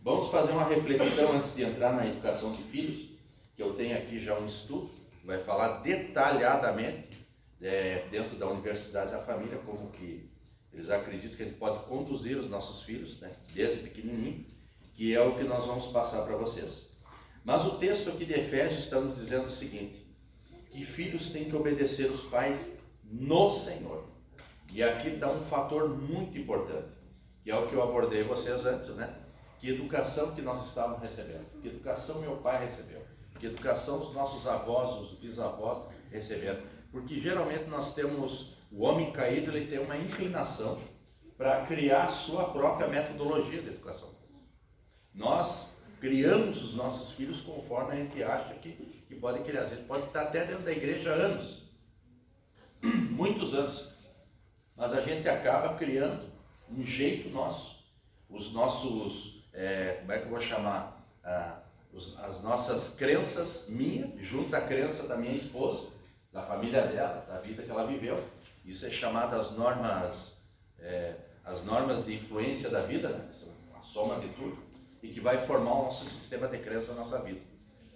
Vamos fazer uma reflexão antes de entrar na educação de filhos, que eu tenho aqui já um estudo, que vai falar detalhadamente dentro da Universidade da Família, como que eles acreditam que a gente pode conduzir os nossos filhos, né, desde pequenininho, que é o que nós vamos passar para vocês. Mas o texto aqui de Efésios está nos dizendo o seguinte, que filhos têm que obedecer os pais no Senhor. E aqui dá um fator muito importante, que é o que eu abordei vocês antes, né? Que educação que nós estávamos recebendo, que educação meu pai recebeu, que educação os nossos avós, os bisavós receberam. Porque geralmente nós temos, o homem caído, ele tem uma inclinação para criar a sua própria metodologia de educação. Nós criamos os nossos filhos conforme a gente acha que pode criar. A gente pode estar até dentro da igreja há anos, muitos anos, mas a gente acaba criando um jeito nosso, os nossos, como é que eu vou chamar, as nossas crenças, junto à crença da minha esposa, da família dela, da vida que ela viveu. Isso é chamado as normas de influência da vida, né? A soma de tudo, e que vai formar o nosso sistema de crença na nossa vida.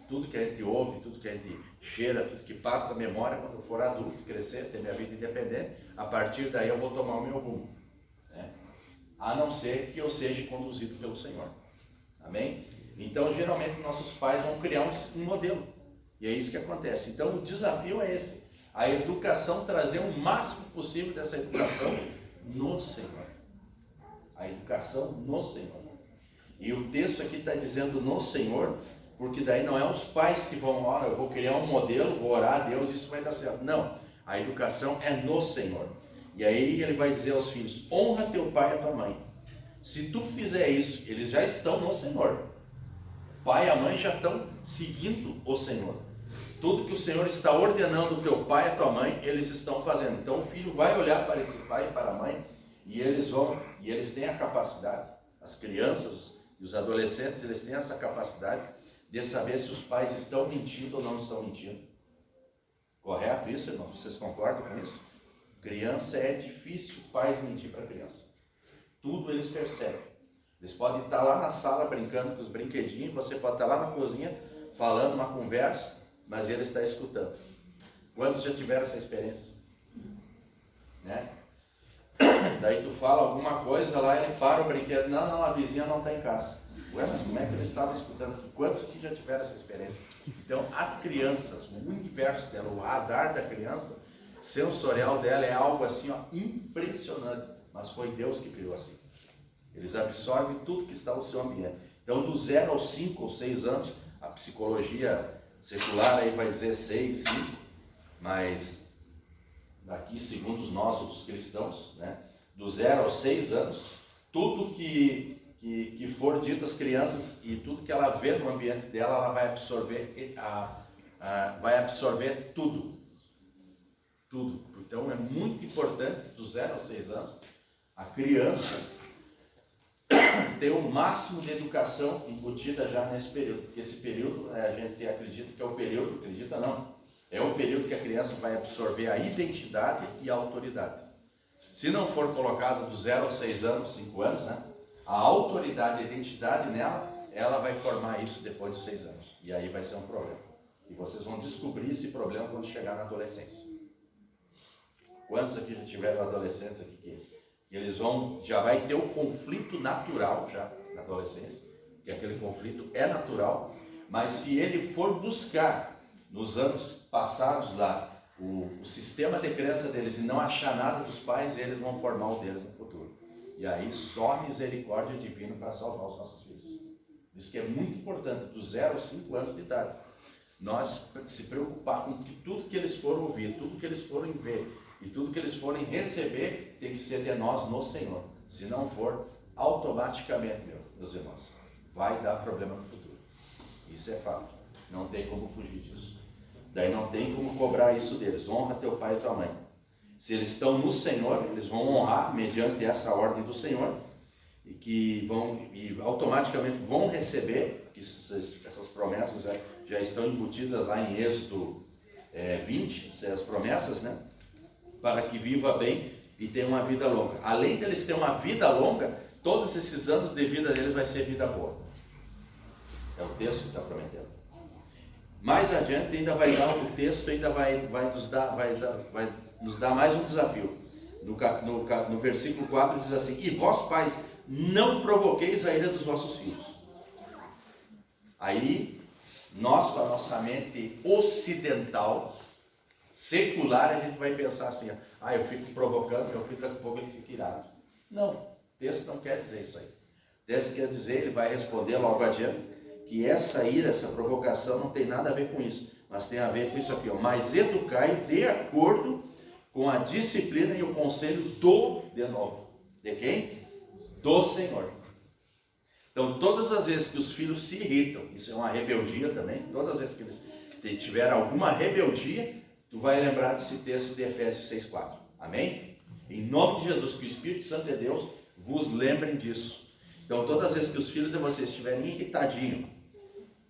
Tudo que a gente ouve, tudo que a gente cheira, tudo que passa da memória, quando eu for adulto, crescer, ter minha vida independente, a partir daí eu vou tomar o meu rumo, né? A não ser que eu seja conduzido pelo Senhor. Amém? Então, geralmente, nossos pais vão criar um modelo. E é isso que acontece. Então, o desafio é esse. A educação, trazer o máximo possível dessa educação no Senhor. A educação no Senhor. E o texto aqui está dizendo no Senhor, porque daí não é os pais que vão, eu vou criar um modelo, vou orar a Deus, isso vai dar certo. Não. A educação é no Senhor. E aí ele vai dizer aos filhos, honra teu pai e a tua mãe. Se tu fizer isso, eles já estão no Senhor. O pai e a mãe já estão seguindo o Senhor. Tudo que o Senhor está ordenando o teu pai e a tua mãe, eles estão fazendo. Então o filho vai olhar para esse pai e para a mãe, e eles têm a capacidade, as crianças e os adolescentes, eles têm essa capacidade de saber se os pais estão mentindo ou não estão mentindo. Correto isso, irmão? Vocês concordam com isso? Criança é difícil pais mentir para criança. Tudo eles percebem. Eles podem estar lá na sala brincando com os brinquedinhos, você pode estar lá na cozinha falando uma conversa, mas ele está escutando. Quantos já tiveram essa experiência? Né? Daí tu fala alguma coisa lá, ele para o brinquedo, não, a vizinha não está em casa. Ué, mas como é que ele estava escutando? Quantos aqui já tiveram essa experiência? Então, as crianças, o universo dela, o radar da criança, sensorial dela é algo assim, ó, impressionante. Mas foi Deus que criou assim. Eles absorvem tudo que está no seu ambiente. Então, do 0 aos 5 ou 6 anos, a psicologia secular aí vai dizer 6, 5, mas daqui, segundo nós, os cristãos, né, do 0 aos 6 anos, tudo que for dito às crianças e tudo que ela vê no ambiente dela, ela vai absorver tudo. Tudo. Então, é muito importante, do 0 aos 6 anos, a criança ter o máximo de educação embutida já nesse período, porque esse período, a gente acredita que é o período, acredita não, é o período que a criança vai absorver a identidade e a autoridade. Se não for colocado do 0 aos 6 anos, 5 anos, né, a autoridade e a identidade nela, ela vai formar isso depois de 6 anos, e aí vai ser um problema. E vocês vão descobrir esse problema quando chegar na adolescência. Quantos aqui já tiveram adolescentes aqui que eles já vai ter o conflito natural já na adolescência, que aquele conflito é natural, mas se ele for buscar nos anos passados lá o sistema de crença deles e não achar nada dos pais, eles vão formar o deles no futuro. E aí só a misericórdia divina para salvar os nossos filhos. Isso que é muito importante, dos 0 aos 5 anos de idade. Nós se preocupar com que tudo que eles forem ouvir, tudo que eles forem ver, e tudo que eles forem receber tem que ser de nós no Senhor. Se não for, automaticamente, meus irmãos, vai dar problema no futuro. Isso é fato. Não tem como fugir disso. Daí não tem como cobrar isso deles. Honra teu pai e tua mãe. Se eles estão no Senhor, eles vão honrar mediante essa ordem do Senhor e automaticamente vão receber, que essas promessas já estão embutidas lá em Êxodo 20, as promessas, né? Para que viva bem e tenha uma vida longa. Além deles terem uma vida longa, todos esses anos de vida deles vai ser vida boa. É o texto que está prometendo. Mais adiante ainda vai dar, o texto ainda vai nos dar mais um desafio. No versículo 4 diz assim: e vós pais, não provoqueis a ira dos vossos filhos. Aí, nós com a nossa mente ocidental, secular, a gente vai pensar assim: eu fico provocando, meu filho daqui a pouco ele fica irado. Não, o texto não quer dizer isso aí. O texto quer dizer, ele vai responder logo adiante, que essa ira, essa provocação não tem nada a ver com isso, mas tem a ver com isso aqui, mas educai de acordo com a disciplina e o conselho de novo. De quem? Do Senhor. Então, todas as vezes que os filhos se irritam, isso é uma rebeldia também, todas as vezes que eles tiverem alguma rebeldia, tu vai lembrar desse texto de Efésios 6,4. Amém? Em nome de Jesus, que o Espírito Santo de Deus vos lembrem disso. Então, todas as vezes que os filhos de vocês estiverem irritadinhos,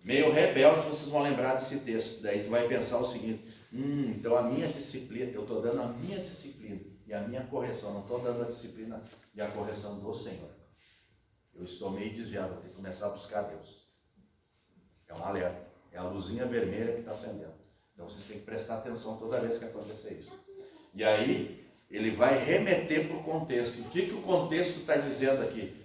meio rebeldes, vocês vão lembrar desse texto. Daí tu vai pensar o seguinte: então a minha disciplina, eu estou dando a minha disciplina e a minha correção, não estou dando a disciplina e a correção do Senhor. Eu estou meio desviado, vou ter que começar a buscar Deus. É um alerta, é a luzinha vermelha que está acendendo. Então vocês têm que prestar atenção toda vez que acontecer isso. E aí, ele vai remeter para o contexto. O que o contexto está dizendo aqui?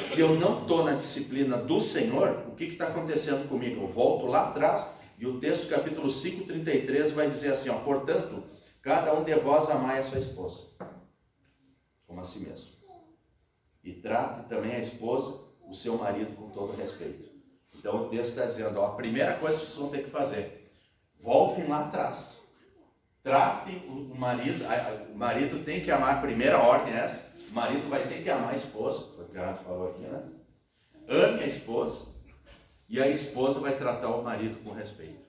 Se eu não estou na disciplina do Senhor, o que está acontecendo comigo? Eu volto lá atrás, e o texto, capítulo 5, 33, vai dizer assim: portanto, cada um de vós amai a sua esposa, como a si mesmo. E trate também a esposa, o seu marido, com todo respeito. Então o texto está dizendo, a primeira coisa que vocês vão ter que fazer, voltem lá atrás. Trate o marido, o marido tem que amar, a primeira ordem é essa, o marido vai ter que amar a esposa, o que a gente falou aqui, né? Ame a esposa, e a esposa vai tratar o marido com respeito.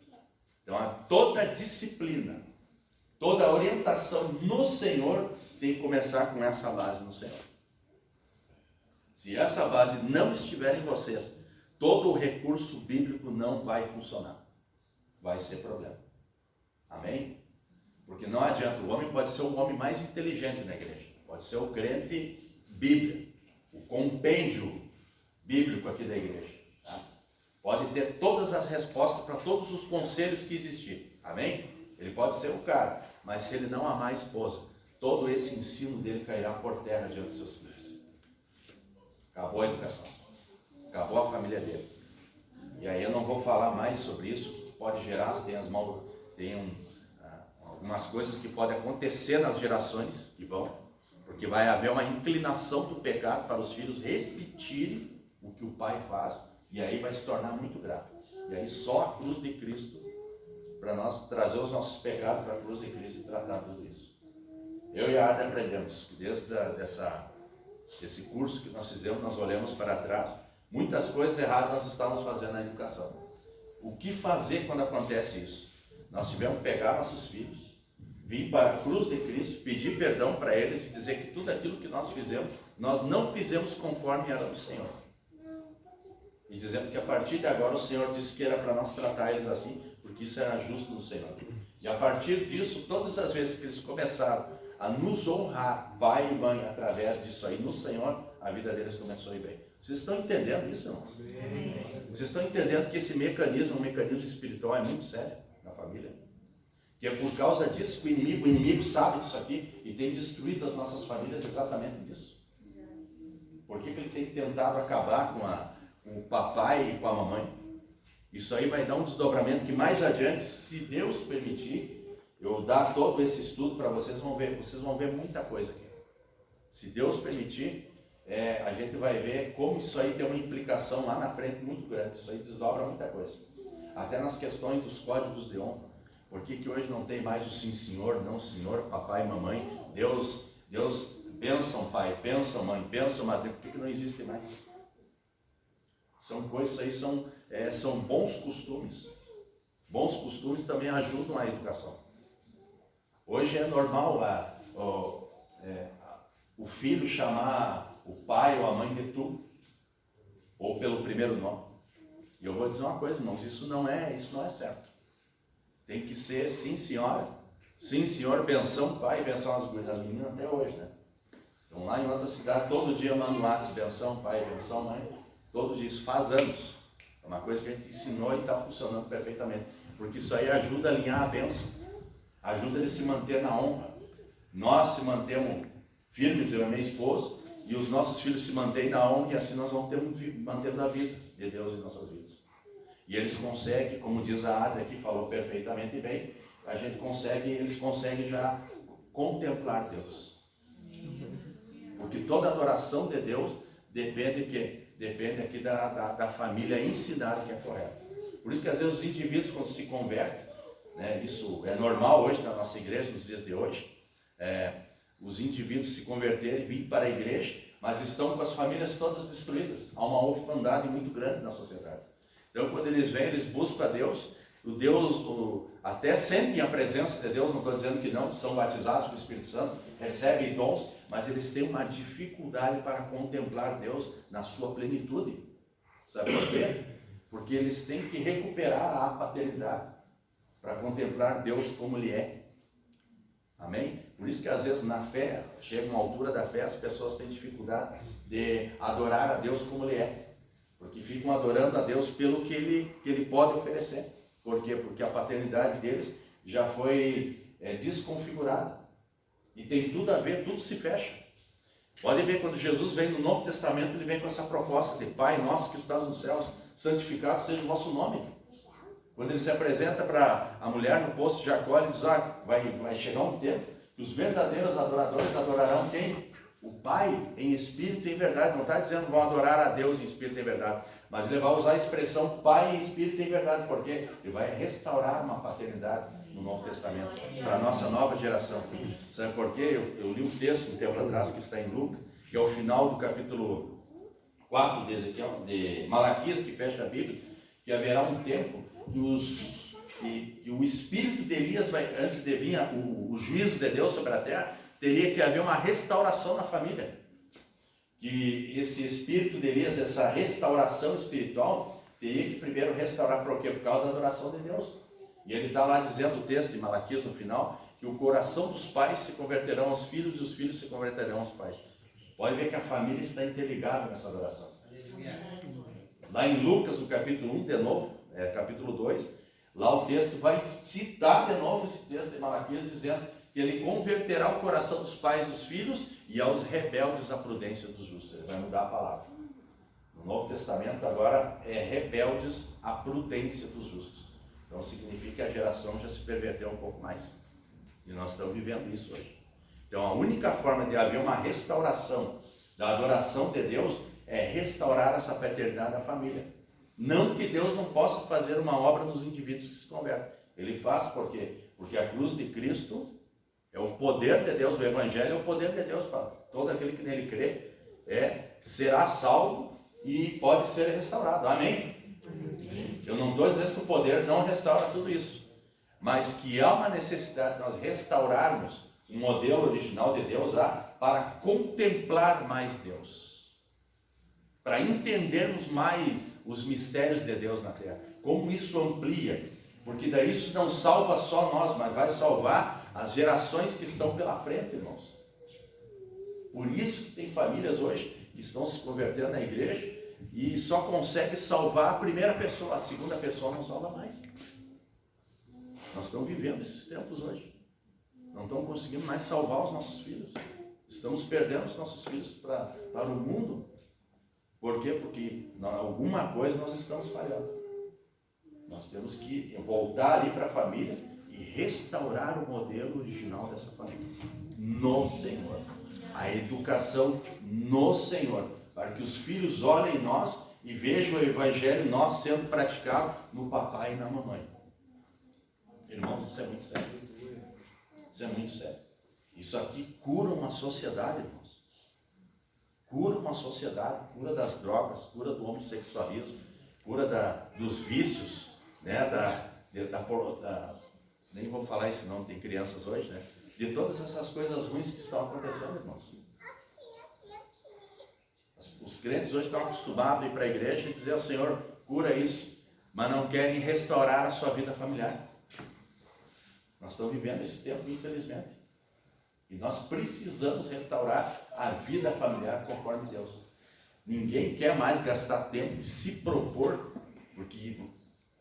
Então toda disciplina, toda orientação no Senhor tem que começar com essa base no Senhor. Se essa base não estiver em vocês, todo o recurso bíblico não vai funcionar. Vai ser problema. Amém? Porque não adianta, o homem pode ser o homem mais inteligente na igreja. Pode ser o crente Bíblia, o compêndio bíblico aqui da igreja. Tá? Pode ter todas as respostas para todos os conselhos que existir. Amém? Ele pode ser o cara, mas se ele não amar a esposa, todo esse ensino dele cairá por terra diante dos seus filhos. Acabou a educação. Acabou a família dele. E aí eu não vou falar mais sobre isso, que pode gerar, tem algumas coisas que podem acontecer nas gerações que vão, porque vai haver uma inclinação do pecado para os filhos repetirem o que o pai faz, e aí vai se tornar muito grave. E aí só a cruz de Cristo, para nós trazer os nossos pecados para a cruz de Cristo e tratar tudo isso. Eu e a Ada aprendemos que desde esse curso que nós fizemos, nós olhamos para trás, muitas coisas erradas nós estávamos fazendo na educação. O que fazer quando acontece isso? Nós tivemos que pegar nossos filhos, vir para a cruz de Cristo, pedir perdão para eles e dizer que tudo aquilo que nós fizemos, nós não fizemos conforme era do Senhor. E dizendo que a partir de agora o Senhor disse que era para nós tratar eles assim, porque isso era justo no Senhor. E a partir disso, todas as vezes que eles começaram a nos honrar, pai e mãe, através disso aí, no Senhor, a vida deles começou a ir bem. Vocês estão entendendo isso, irmãos? Vocês estão entendendo que esse mecanismo, um mecanismo espiritual, é muito sério na família? Que é por causa disso que o inimigo sabe disso aqui e tem destruído as nossas famílias exatamente disso. Por que ele tem tentado acabar com o papai e com a mamãe? Isso aí vai dar um desdobramento que mais adiante, se Deus permitir, eu dar todo esse estudo para vocês vão ver muita coisa aqui. Se Deus permitir, a gente vai ver como isso aí tem uma implicação lá na frente muito grande. Isso aí desdobra muita coisa. Até nas questões dos códigos de honra. Por que hoje não tem mais o sim senhor, não senhor, papai e mamãe? Deus, bênção pai, bênção mãe, bênção madrinha. Por que não existe mais? São coisas aí, são bons costumes. Bons costumes também ajudam a educação. Hoje é normal o filho chamar o pai ou a mãe de tu, ou pelo primeiro nome. E eu vou dizer uma coisa, irmãos, isso não é certo. Tem que ser sim, senhora. Sim, senhor, benção pai, benção as meninas até hoje, né? Então lá em outra cidade, todo dia eu mando um WhatsApp, benção pai, benção mãe. Todo dia, isso faz anos. É uma coisa que a gente ensinou e está funcionando perfeitamente. Porque isso aí ajuda a alinhar a bênção. Ajuda ele a se manter na honra. Nós se mantemos firmes, eu e minha esposa, e os nossos filhos se mantêm na honra, e assim nós vamos mantendo a vida de Deus em nossas vidas. E eles conseguem, como diz a Adria aqui, falou perfeitamente bem, eles conseguem já contemplar Deus. Porque toda adoração de Deus depende aqui da família ensinar o que é correto. Por isso que às vezes os indivíduos, quando se convertem, né, isso é normal hoje na nossa igreja, nos dias de hoje, os indivíduos se converterem e virem para a igreja, mas estão com as famílias todas destruídas. Há uma orfandade muito grande na sociedade. Então, quando eles vêm, eles buscam a Deus, até sentem a presença de Deus, não estou dizendo que não, são batizados com o Espírito Santo, recebem dons, mas eles têm uma dificuldade para contemplar Deus na sua plenitude. Sabe por quê? Porque eles têm que recuperar a paternidade para contemplar Deus como Ele é. Amém? Por isso que às vezes na fé, chega uma altura da fé, as pessoas têm dificuldade de adorar a Deus como Ele é. Porque ficam adorando a Deus pelo que Ele pode oferecer. Por quê? Porque a paternidade deles já foi desconfigurada. E tem tudo a ver, tudo se fecha. Pode ver, quando Jesus vem no Novo Testamento, Ele vem com essa proposta de Pai nosso que estás nos céus, santificado seja o vosso nome. Quando Ele se apresenta para a mulher no poço de Jacó, Ele diz, vai chegar um tempo que os verdadeiros adoradores adorarão quem? O Pai em espírito e em verdade. Não está dizendo que vão adorar a Deus em espírito e em verdade, mas Ele vai usar a expressão Pai em espírito e em verdade, porque Ele vai restaurar uma paternidade no Novo Testamento para a nossa nova geração. Sabe por quê? Eu li um texto um tempo atrás que está em Lucas, que é o final do capítulo 4 de Malaquias, que fecha a Bíblia, que haverá um tempo que o espírito de Elias antes de vir o juízo de Deus sobre a terra, teria que haver uma restauração na família. Que esse espírito de Elias, essa restauração espiritual, teria que primeiro restaurar. Por quê? Por causa da adoração de Deus. E ele está lá dizendo, o texto de Malaquias no final, que o coração dos pais se converterão aos filhos e os filhos se converterão aos pais. Pode ver que a família está interligada nessa adoração. Lá em Lucas, no capítulo 1, de novo, capítulo 2, lá o texto vai citar de novo esse texto de Malaquias, dizendo que ele converterá o coração dos pais dos filhos e aos rebeldes a prudência dos justos. Ele vai mudar a palavra. No Novo Testamento agora é rebeldes a prudência dos justos. Então significa que a geração já se perverteu um pouco mais. E nós estamos vivendo isso hoje. Então a única forma de haver uma restauração da adoração de Deus é restaurar essa paternidade da família. Não que Deus não possa fazer uma obra nos indivíduos que se convertem. Ele faz por quê? Porque a cruz de Cristo é o poder de Deus, o Evangelho é o poder de Deus para todo aquele que nele crê, será salvo e pode ser restaurado. Amém? Eu não estou dizendo que o poder não restaura tudo isso, mas que há uma necessidade de nós restaurarmos o modelo original de Deus para contemplar mais Deus, para entendermos mais os mistérios de Deus na terra, como isso amplia, porque daí isso não salva só nós, mas vai salvar as gerações que estão pela frente, irmãos. Por isso que tem famílias hoje que estão se convertendo na igreja e só consegue salvar a primeira pessoa, a segunda pessoa não salva mais. Nós estamos vivendo esses tempos hoje. Não estamos conseguindo mais salvar os nossos filhos. Estamos perdendo os nossos filhos para o mundo. Por quê? Porque alguma coisa nós estamos falhando. Nós temos que voltar ali para a família e restaurar o modelo original dessa família. No Senhor. A educação no Senhor. Para que os filhos olhem em nós e vejam o Evangelho nós sendo praticado no papai e na mamãe. Irmãos, isso é muito sério. Isso é muito sério. Isso aqui cura uma sociedade, irmãos. cura uma sociedade, cura das drogas, cura do homossexualismo, cura dos vícios, né? Nem vou falar isso não, tem crianças hoje, né? De todas essas coisas ruins que estão acontecendo, irmãos. Os crentes hoje estão acostumados a ir para a igreja e dizer ao Senhor, cura isso, mas não querem restaurar a sua vida familiar. Nós estamos vivendo esse tempo, infelizmente. E nós precisamos restaurar a vida familiar conforme Deus. Ninguém quer mais gastar tempo e se propor, porque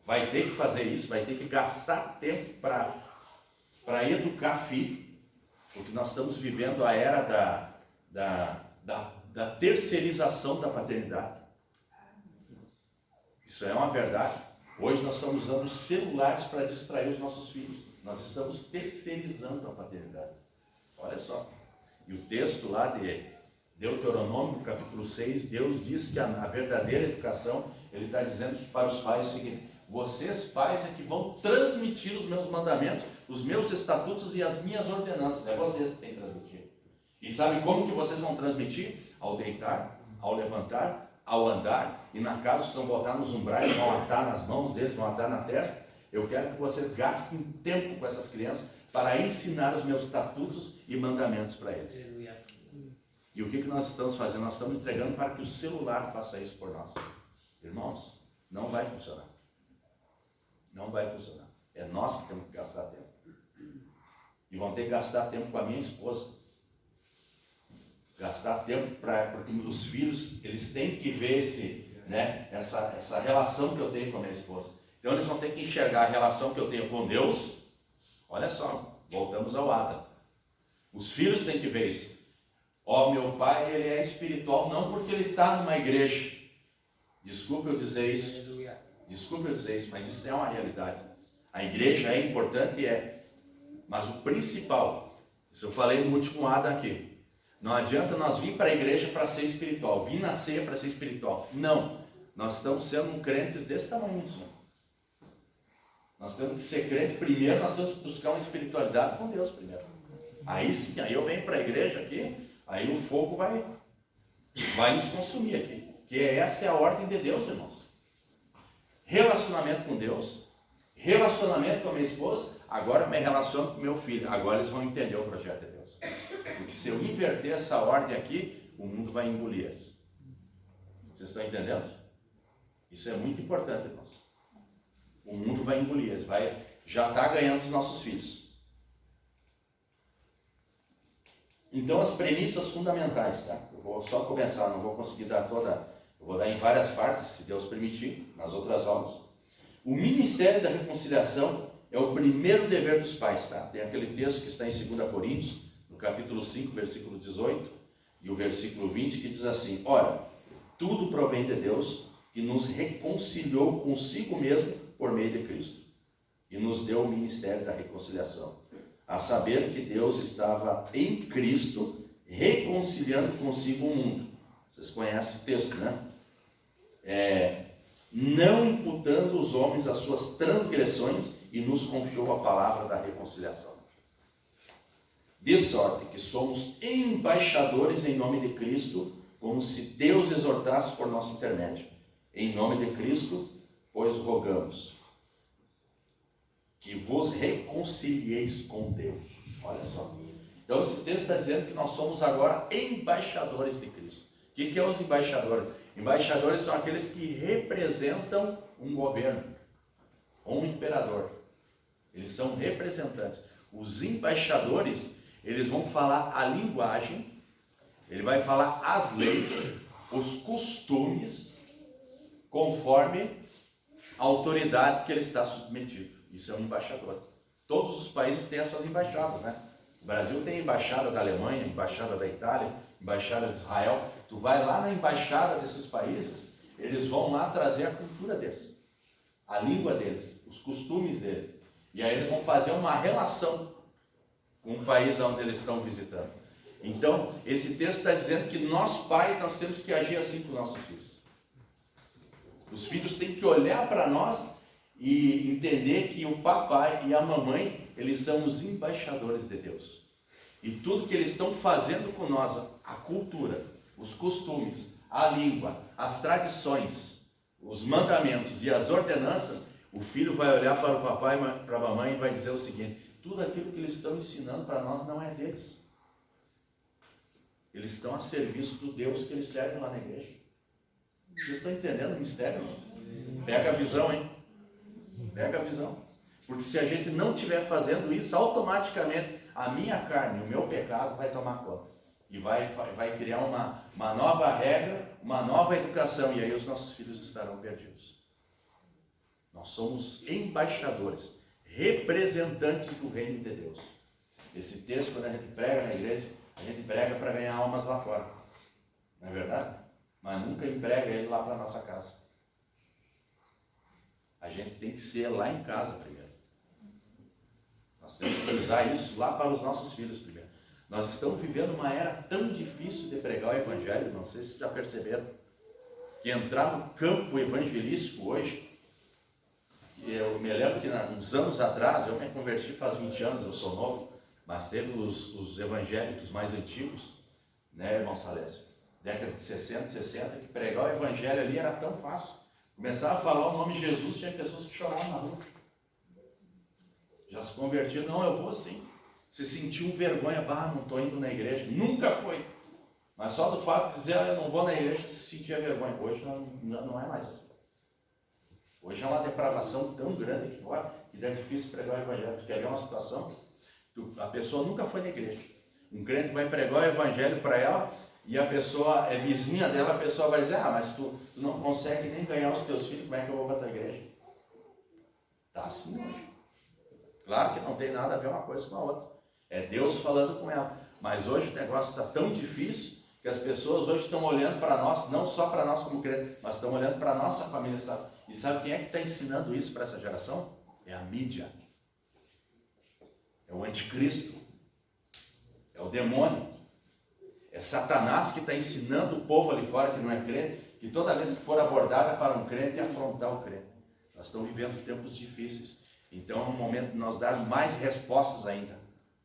vai ter que fazer isso, vai ter que gastar tempo para educar filho, porque nós estamos vivendo a era da terceirização da paternidade. Isso é uma verdade. Hoje nós estamos usando os celulares para distrair os nossos filhos. Nós estamos terceirizando a paternidade. Olha só. E o texto lá de Deuteronômio, capítulo 6, Deus diz que a verdadeira educação, Ele está dizendo para os pais o seguinte: vocês pais é que vão transmitir os meus mandamentos, os meus estatutos e as minhas ordenanças. É vocês que têm que transmitir. E sabe como que vocês vão transmitir? Ao deitar, ao levantar, ao andar, e na casa vocês vão botar nos umbrais, vão atar nas mãos deles, vão atar na testa. Eu quero que vocês gastem tempo com essas crianças para ensinar os meus estatutos e mandamentos para eles. E o que nós estamos fazendo? Nós estamos entregando para que o celular faça isso por nós. Irmãos, não vai funcionar. Não vai funcionar. É nós que temos que gastar tempo. E vão ter que gastar tempo com a minha esposa. Gastar tempo porque os filhos, eles têm que ver essa relação que eu tenho com a minha esposa. Então eles vão ter que enxergar a relação que eu tenho com Deus. Olha só, voltamos ao Adão. Os filhos têm que ver isso. Meu pai, ele é espiritual não porque ele está numa igreja. Desculpe eu dizer isso. Desculpe eu dizer isso, mas isso é uma realidade. A igreja é importante, mas o principal, isso eu falei no último Adão aqui. Não adianta nós vir para a igreja para ser espiritual, vir na ceia para ser espiritual. Não, nós estamos sendo crentes desse tamanho, senhor. Nós temos que ser crente primeiro, nós temos que buscar uma espiritualidade com Deus primeiro. Aí sim, aí eu venho para a igreja aqui, aí o fogo vai nos consumir aqui. Que essa é a ordem de Deus, irmãos. Relacionamento com Deus, relacionamento com a minha esposa, agora me relaciono com meu filho. Agora eles vão entender o projeto de Deus. Porque se eu inverter essa ordem aqui, o mundo vai engolir eles. Vocês estão entendendo? Isso é muito importante, irmãos. O mundo vai engolir eles, já está ganhando os nossos filhos. Então as premissas fundamentais, tá? Eu vou só começar, não vou conseguir dar toda, eu vou dar em várias partes, se Deus permitir, nas outras aulas. O ministério da reconciliação é o primeiro dever dos pais, tá? Tem aquele texto que está em 2 Coríntios, no capítulo 5, versículo 18, e o versículo 20, que diz assim: ora, tudo provém de Deus, que nos reconciliou consigo mesmo por meio de Cristo, e nos deu o ministério da reconciliação, a saber que Deus estava em Cristo, reconciliando consigo o mundo. Vocês conhecem o texto, né? Não imputando os homens as suas transgressões, e nos confiou a palavra da reconciliação. De sorte que somos embaixadores em nome de Cristo, como se Deus exortasse por nosso intermédio. Em nome de Cristo, pois rogamos que vos reconcilieis com Deus. Olha só. Então esse texto está dizendo que nós somos agora embaixadores de Cristo. O que é os embaixadores? Embaixadores são aqueles que representam um governo, ou um imperador. Eles são representantes. Os embaixadores, eles vão falar a linguagem, ele vai falar as leis, os costumes, conforme a autoridade que ele está submetido. Isso é um embaixador. Todos os países têm as suas embaixadas, né? O Brasil tem a embaixada da Alemanha, a embaixada da Itália, a embaixada de Israel. Tu vai lá na embaixada desses países, eles vão lá trazer a cultura deles, a língua deles, os costumes deles. E aí eles vão fazer uma relação com o país onde eles estão visitando. Então, esse texto está dizendo que nós pais, nós temos que agir assim com nossos filhos. Os filhos têm que olhar para nós e entender que o papai e a mamãe, eles são os embaixadores de Deus. E tudo que eles estão fazendo com nós, a cultura, os costumes, a língua, as tradições, os mandamentos e as ordenanças, o filho vai olhar para o papai e para a mamãe e vai dizer o seguinte: tudo aquilo que eles estão ensinando para nós não é deles. Eles estão a serviço do Deus que eles servem lá na igreja. Vocês estão entendendo o mistério? Não? Pega a visão, hein? Pega a visão. Porque se a gente não estiver fazendo isso, automaticamente a minha carne, o meu pecado vai tomar conta. E vai criar uma nova regra, uma nova educação. E aí os nossos filhos estarão perdidos. Nós somos embaixadores, representantes do reino de Deus. Esse texto, quando a gente prega na igreja, a gente prega para ganhar almas lá fora. Não é verdade? Mas nunca emprega ele lá para a nossa casa. A gente tem que ser lá em casa primeiro. Nós temos que usar isso lá para os nossos filhos primeiro. Nós estamos vivendo uma era tão difícil de pregar o evangelho, não sei se já perceberam, que entrar no campo evangelístico hoje, eu me lembro que uns anos atrás, eu me converti faz 20 anos, eu sou novo, mas teve os evangélicos mais antigos, né, irmão Salésio? Década de 60, 60, que pregar o evangelho ali era tão fácil. Começava a falar o nome de Jesus, tinha pessoas que choravam na rua. Já se convertiam, não, eu vou sim. Se sentiu vergonha, não estou indo na igreja. Nunca foi. Mas só do fato de dizer, eu não vou na igreja, se sentia vergonha. Hoje não é mais assim. Hoje é uma depravação tão grande aqui fora, que é difícil pregar o evangelho. Tu quer ver uma situação? A pessoa nunca foi na igreja. Um crente vai pregar o evangelho para ela, e a pessoa é vizinha dela, a pessoa vai dizer, mas tu não consegue nem ganhar os teus filhos, como é que eu vou para a tua igreja? Está assim hoje. Claro que não tem nada a ver uma coisa com a outra. É Deus falando com ela. Mas hoje o negócio está tão difícil que as pessoas hoje estão olhando para nós, não só para nós como crentes, mas estão olhando para a nossa família, sabe? E sabe quem é que está ensinando isso para essa geração? É a mídia. É o anticristo. É o demônio. É Satanás que está ensinando o povo ali fora que não é crente, que toda vez que for abordada para um crente é afrontar o crente. Nós estamos vivendo tempos difíceis. Então é um momento de nós dar mais respostas ainda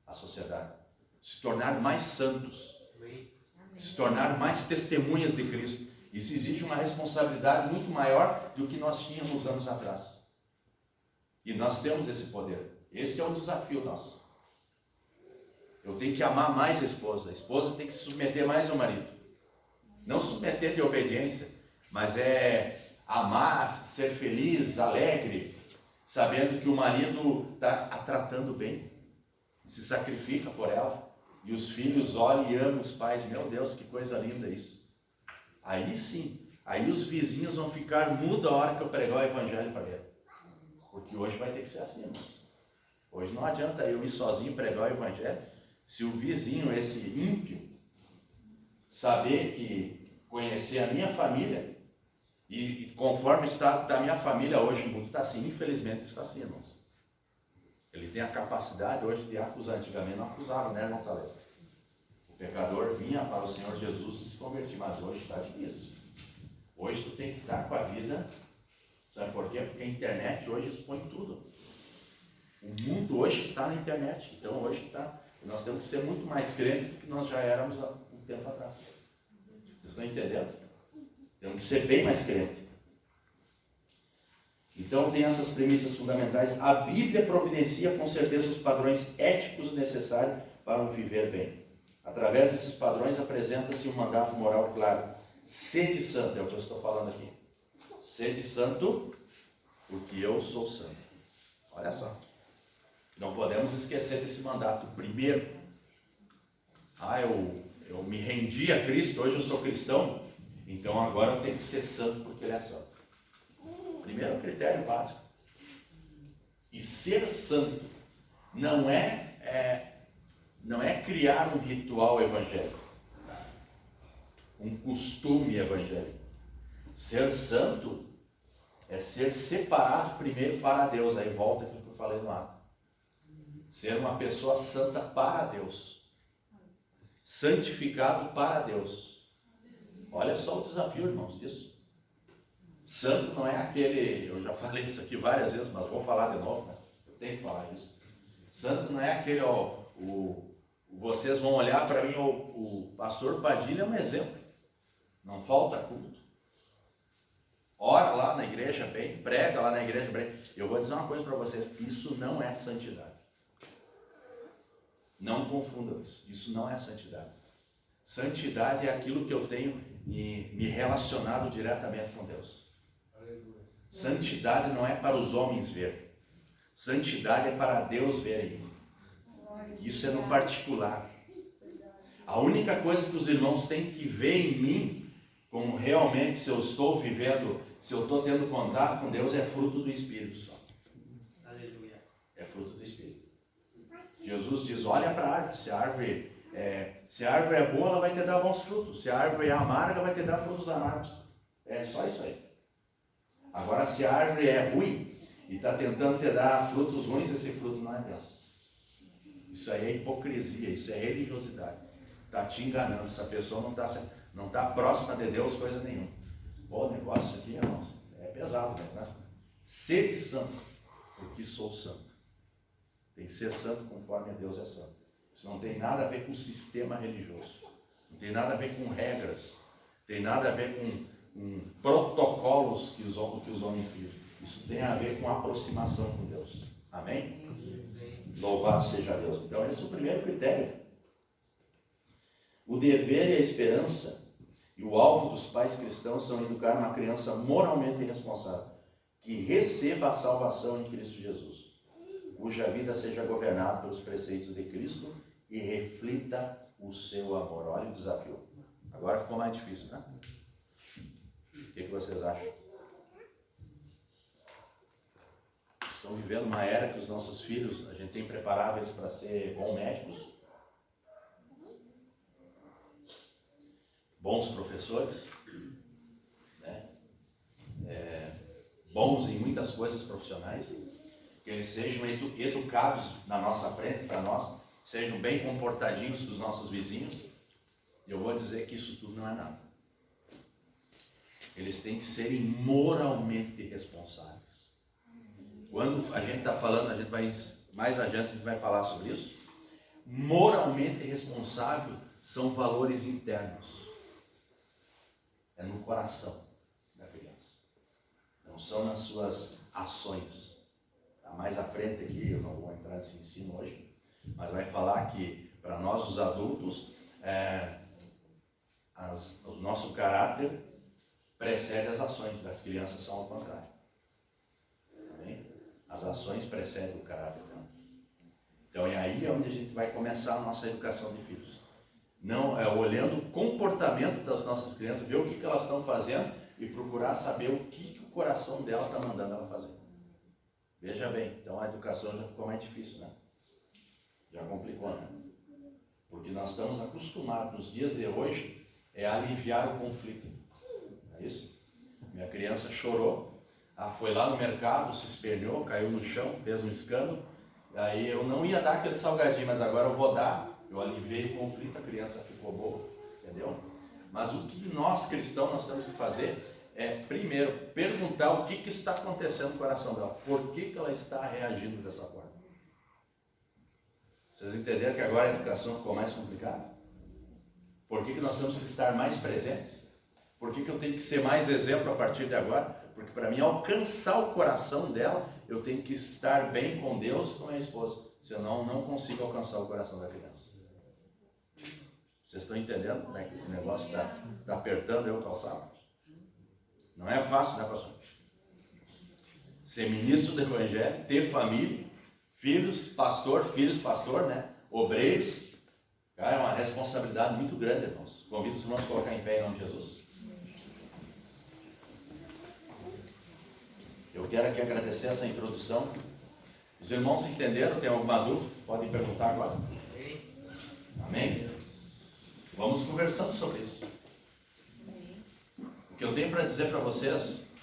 à sociedade. Se tornar mais santos. Se tornar mais testemunhas de Cristo. Isso exige uma responsabilidade muito maior do que nós tínhamos anos atrás. E nós temos esse poder. Esse é o desafio nosso. Eu tenho que amar mais a esposa tem que se submeter mais ao marido. Não submeter de obediência, mas é amar, ser feliz, alegre, sabendo que o marido está a tratando bem, se sacrifica por ela, e os filhos olham e amam os pais. Meu Deus, que coisa linda isso. Aí sim, aí os vizinhos vão ficar mudos a hora que eu pregar o evangelho para ele. Porque hoje vai ter que ser assim, irmãos. Hoje não adianta eu ir sozinho pregar o evangelho. Se o vizinho, esse ímpio, saber que conhecer a minha família, e conforme o estado da minha família hoje, o mundo está assim, infelizmente está assim, irmãos. Ele tem a capacidade hoje de acusar. Antigamente não acusava, né, irmão Salésio? O pecador vinha para o Senhor Jesus e se convertia, mas hoje está difícil. Hoje tu tem que estar com a vida, sabe por quê? Porque a internet hoje expõe tudo. O mundo hoje está na internet, então hoje está... Nós temos que ser muito mais crentes do que nós já éramos há um tempo atrás. Vocês estão entendendo? Temos que ser bem mais crentes. Então tem essas premissas fundamentais. A Bíblia providencia com certeza os padrões éticos necessários para um viver bem. Através desses padrões apresenta-se um mandato moral claro. Sede santo, é o que eu estou falando aqui. Sede santo, porque eu sou santo. Olha só. Não podemos esquecer desse mandato. Primeiro, eu me rendi a Cristo, hoje eu sou cristão, então agora eu tenho que ser santo porque Ele é santo. Primeiro critério básico. E ser santo não é criar um ritual evangélico, um costume evangélico. Ser santo é ser separado primeiro para Deus. Aí volta aquilo que eu falei no ato. Ser uma pessoa santa para Deus. Santificado para Deus. Olha só o desafio, irmãos, isso. Santo não é aquele, eu já falei isso aqui várias vezes, mas vou falar de novo, né? Eu tenho que falar isso. Santo não é aquele, vocês vão olhar para mim, o pastor Padilha é um exemplo. não falta culto, ora lá na igreja bem, prega lá na igreja bem. Eu vou dizer uma coisa para vocês, isso não é santidade. Não confundam isso, isso não é santidade. Santidade é aquilo que eu tenho me relacionado diretamente com Deus. Santidade não é para os homens ver, santidade é para Deus ver em mim. Isso é no particular. A única coisa que os irmãos têm que ver em mim, como realmente se eu estou vivendo, se eu estou tendo contato com Deus, é fruto do Espírito só. Aleluia. É fruto do Espírito. Jesus diz, olha para a árvore, se a árvore é boa, ela vai te dar bons frutos. Se a árvore é amarga, vai te dar frutos amargos. É só isso aí. Agora, se a árvore é ruim e está tentando te dar frutos ruins, esse fruto não é dela. Isso aí é hipocrisia, isso é religiosidade. Está te enganando, essa pessoa não está próxima de Deus coisa nenhuma. Bom negócio aqui, irmãos, é pesado mesmo, né? Sede santo, porque sou santo. Tem que ser santo conforme Deus é santo. Isso não tem nada a ver com sistema religioso. Não tem nada a ver com regras. Tem nada a ver com protocolos que os homens vivem. Isso tem a ver com aproximação com Deus. Amém? Louvado seja Deus. Então esse é o primeiro critério. O dever e a esperança e o alvo dos pais cristãos são educar uma criança moralmente responsável, que receba a salvação em Cristo Jesus, cuja vida seja governada pelos preceitos de Cristo e reflita o seu amor. Olha o desafio. Agora ficou mais difícil, né? O que vocês acham? Estão vivendo uma era que os nossos filhos, a gente tem preparado eles para ser bons médicos, bons professores, né? Bons em muitas coisas profissionais, que eles sejam educados na nossa frente, para nós, sejam bem comportadinhos dos nossos vizinhos. E eu vou dizer que isso tudo não é nada. Eles têm que serem moralmente responsáveis. Quando a gente está falando, a gente vai mais adiante, a gente vai falar sobre isso. Moralmente responsável são valores internos. É no coração da criança. Não são nas suas ações. Tá mais à frente aqui, eu não vou entrar nesse ensino hoje, mas vai falar que para nós os adultos, o nosso caráter precede as ações, das crianças são ao contrário. Amém? As ações precedem o caráter. Então é aí onde a gente vai começar a nossa educação de filhos. Não, olhando o comportamento das nossas crianças, ver o que elas estão fazendo e procurar saber o que o coração dela está mandando ela fazer. Veja bem, então a educação já ficou mais difícil, né? Já complicou, né? Porque nós estamos acostumados, nos dias de hoje, a aliviar o conflito. É isso? Minha criança chorou, foi lá no mercado, se espelhou, caiu no chão, fez um escândalo. Aí eu não ia dar aquele salgadinho, mas agora eu vou dar. Eu aliviei o conflito, a criança ficou boa, entendeu? Mas o que nós cristãos nós temos que fazer é, primeiro, perguntar o que está acontecendo no coração dela. Por que ela está reagindo dessa forma? Vocês entenderam que agora a educação ficou mais complicada? Por que nós temos que estar mais presentes? Por que eu tenho que ser mais exemplo a partir de agora? Porque para mim alcançar o coração dela, eu tenho que estar bem com Deus e com a minha esposa. Senão não consigo alcançar o coração da criança. Vocês estão entendendo como é que o negócio está apertando eu o calçado? Não é fácil, né, pastor? Ser ministro do Evangelho, ter família, filhos, pastor, né? Obreiros. Cara, é uma responsabilidade muito grande, irmãos. Convido os irmãos a colocar em pé em nome de Jesus. Eu quero aqui agradecer essa introdução. Os irmãos entenderam? Tem alguma dúvida? Podem perguntar agora. Amém? Vamos conversando sobre isso. O que eu tenho para dizer para vocês,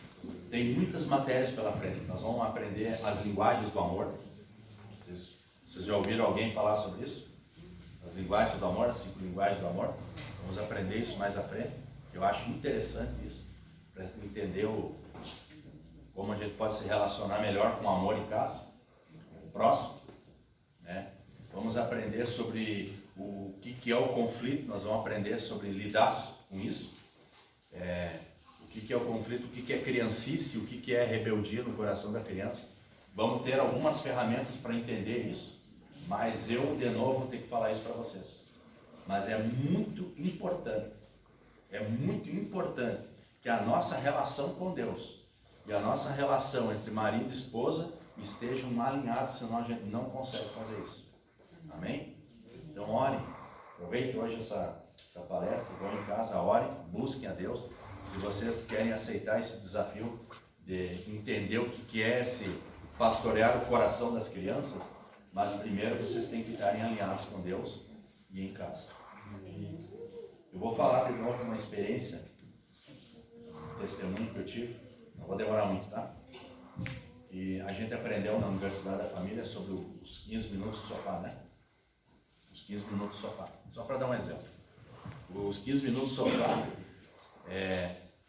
tem muitas matérias pela frente. Nós vamos aprender as linguagens do amor. Vocês já ouviram alguém falar sobre isso? As linguagens do amor, as 5 linguagens do amor. Vamos aprender isso mais à frente. Eu acho interessante isso, para entender como a gente pode se relacionar melhor com o amor em casa, com o próximo, né? Vamos aprender sobre o que é o conflito, nós vamos aprender sobre lidar com isso. o que é o conflito, o que é criancice, o que é rebeldia no coração da criança. Vamos ter algumas ferramentas para entender isso, mas eu, de novo, vou ter que falar isso para vocês. Mas é muito importante que a nossa relação com Deus e a nossa relação entre marido e esposa estejam alinhados, senão a gente não consegue fazer isso. Amém? Então orem, aproveitem hoje essa palestra, vão em casa, orem, busquem a Deus. Se vocês querem aceitar esse desafio de entender o que é esse pastorear o coração das crianças, mas primeiro vocês têm que estarem alinhados com Deus e em casa. Eu vou falar de novo uma experiência, um testemunho que eu tive, não vou demorar muito, tá? E a gente aprendeu na Universidade da Família sobre os 15 minutos de sofá, né? Os 15 minutos de sofá. Só para dar um exemplo. Os 15 minutos de sofá,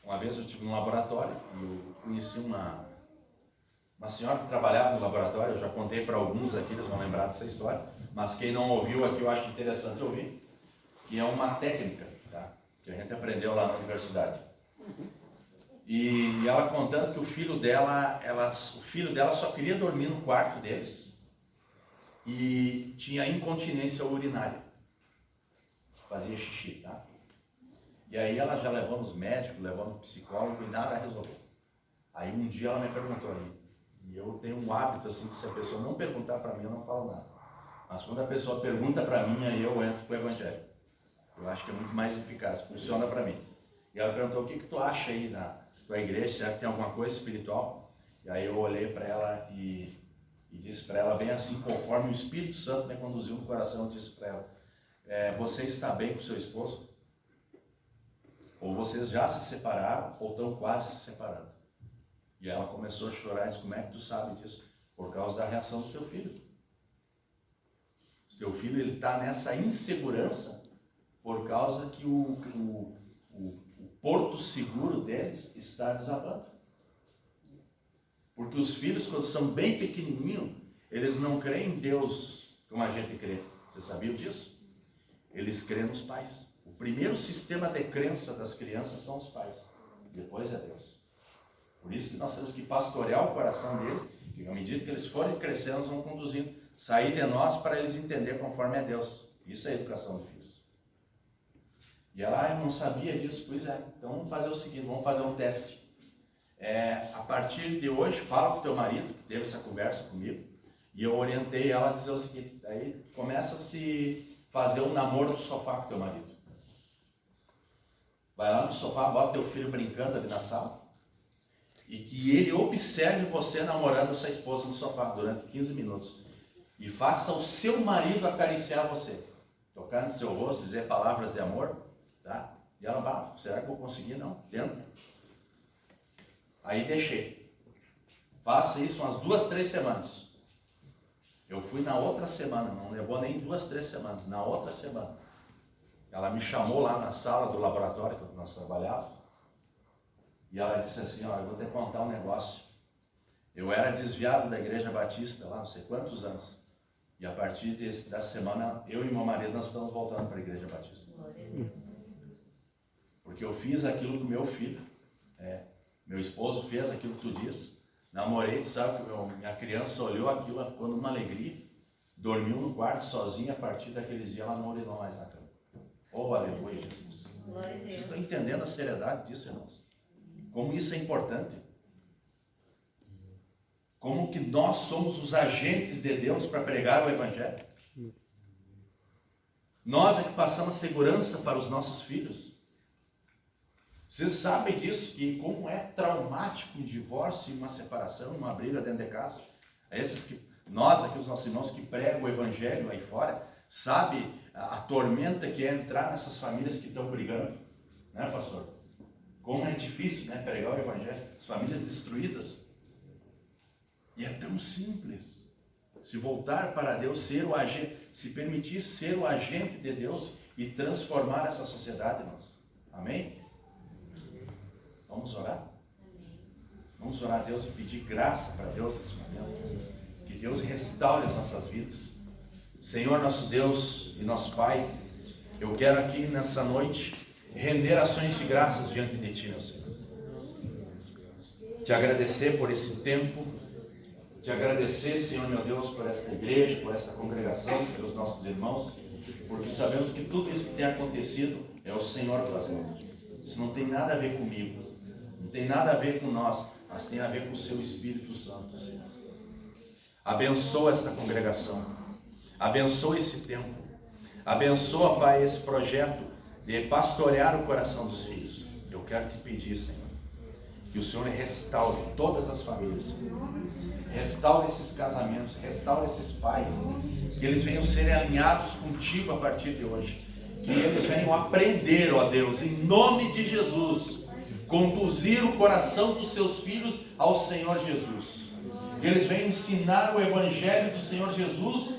uma vez eu estive num laboratório e eu conheci uma senhora que trabalhava no laboratório. Eu já contei para alguns aqui, eles vão lembrar dessa história, mas quem não ouviu aqui eu acho interessante ouvir, que é uma técnica, tá? Que a gente aprendeu lá na universidade. E ela contando que o filho dela só queria dormir no quarto deles e tinha incontinência urinária, fazia xixi, tá? E aí ela já levou nos médicos, levou no psicólogo e nada resolveu. Aí um dia ela me perguntou aí, e eu tenho um hábito assim, que se a pessoa não perguntar para mim eu não falo nada, mas quando a pessoa pergunta para mim, aí eu entro com o evangelho. Eu acho que é muito mais eficaz, funciona para mim. E ela perguntou, o que tu acha aí na tua igreja, será que tem alguma coisa espiritual? E aí eu olhei para ela e disse para ela bem assim, conforme o Espírito Santo me conduziu no coração, eu disse para ela, você está bem com seu esposo? Ou vocês já se separaram, ou estão quase se separando? E ela começou a chorar e disse, como é que tu sabe disso? Por causa da reação do teu filho. O teu filho está nessa insegurança por causa que o porto seguro deles está desabando. Porque os filhos, quando são bem pequenininhos, eles não creem em Deus como a gente crê. Você sabia disso? Eles creem nos pais. O primeiro sistema de crença das crianças são os pais. Depois é Deus. Por isso que nós temos que pastorear o coração deles, que à medida que eles forem crescendo, nós vamos conduzindo, sair de nós para eles entenderem conforme é Deus. Isso é a educação de filhos. E ela, eu não sabia disso. Pois é, então vamos fazer o seguinte, vamos fazer um teste. A partir de hoje, fala com o teu marido, que teve essa conversa comigo, e eu orientei ela a dizer o seguinte, aí começa a se fazer um namoro do sofá com o teu marido. Vai lá no sofá, bota teu filho brincando ali na sala, e que ele observe você namorando a sua esposa no sofá durante 15 minutos. E faça o seu marido acariciar você, tocar no seu rosto, dizer palavras de amor, tá? E ela, será que eu vou conseguir? Não, tenta. Aí deixei. Faça isso umas 2, 3 semanas. Eu fui na outra semana, não levou nem 2, 3 semanas. Na outra semana, ela me chamou lá na sala do laboratório que nós trabalhávamos. E ela disse assim, eu vou te contar um negócio. Eu era desviado da Igreja Batista lá, não sei quantos anos. E a partir dessa semana, eu e meu marido, nós estamos voltando para a Igreja Batista. Porque eu fiz aquilo do meu filho. Meu esposo fez aquilo que tu disse. Namorei, sabe que minha criança olhou aquilo, ela ficou numa alegria. Dormiu no quarto sozinha, a partir daqueles dias ela não urinou mais na cama. Oh, aleluia, Jesus. Vocês estão entendendo a seriedade disso, irmãos? Como isso é importante. Como que nós somos os agentes de Deus para pregar o Evangelho. Nós é que passamos segurança para os nossos filhos. Vocês sabem disso, que como é traumático um divórcio, uma separação, uma briga dentro de casa. Nós aqui, os nossos irmãos que pregam o Evangelho aí fora, sabe a tormenta que é entrar nessas famílias que estão brigando, né, pastor? Como é difícil, né, pregar o Evangelho, as famílias destruídas. E é tão simples. Se voltar para Deus, ser o agente, se permitir ser o agente de Deus e transformar essa sociedade, irmãos. Amém? Vamos orar? Vamos orar a Deus e pedir graça para Deus nesse momento. Que Deus restaure as nossas vidas. Senhor, nosso Deus e nosso Pai, eu quero aqui nessa noite render ações de graças diante de Ti, meu Senhor. Te agradecer por esse tempo, te agradecer, Senhor meu Deus, por esta igreja, por esta congregação, pelos nossos irmãos, porque sabemos que tudo isso que tem acontecido é o Senhor fazendo. Isso não tem nada a ver comigo, não tem nada a ver com nós, mas tem a ver com o Seu Espírito Santo, Senhor. Abençoa esta congregação, abençoa esse tempo, abençoa, Pai, esse projeto de pastorear o coração dos filhos. Eu quero te pedir, Senhor, que o Senhor restaure todas as famílias, restaure esses casamentos, restaure esses pais, que eles venham ser alinhados contigo a partir de hoje, que eles venham aprender, ó Deus, em nome de Jesus, conduzir o coração dos seus filhos ao Senhor Jesus, que eles venham ensinar o Evangelho do Senhor Jesus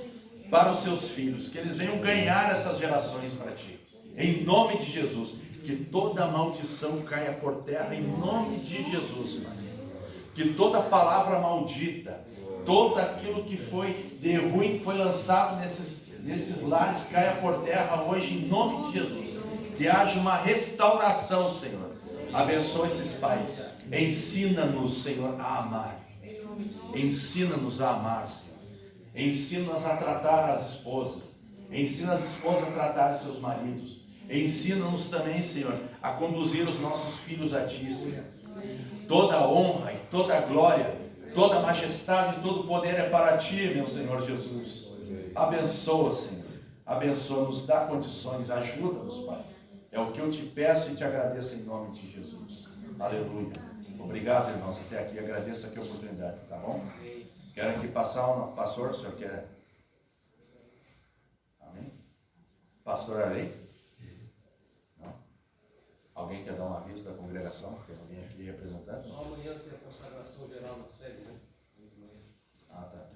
para os seus filhos, que eles venham ganhar essas gerações para Ti, em nome de Jesus. Que toda maldição caia por terra em nome de Jesus, Pai. Que toda palavra maldita, todo aquilo que foi de ruim, que foi lançado nesses lares, caia por terra hoje em nome de Jesus. Que haja uma restauração, Senhor. Abençoa esses pais. Ensina-nos, Senhor, a amar. Ensina-nos a amar, Senhor. Ensina-nos a tratar as esposas. Ensina as esposas a tratar os seus maridos. Ensina-nos também, Senhor, a conduzir os nossos filhos a Ti, Senhor. Toda a honra e toda a glória, toda a majestade e todo o poder é para Ti, meu Senhor Jesus. Abençoa, Senhor. Abençoa, nos dá condições, ajuda-nos, Pai. É o que eu te peço e te agradeço em nome de Jesus. Aleluia. Obrigado, irmãos, até aqui. Agradeço aqui a oportunidade, tá bom? Quero aqui passar um pastor, o senhor quer? Amém? Pastor Arley? Alguém quer dar um aviso da congregação? Tem alguém aqui representando? Só amanhã tem a consagração geral na sede, né? Ah, tá.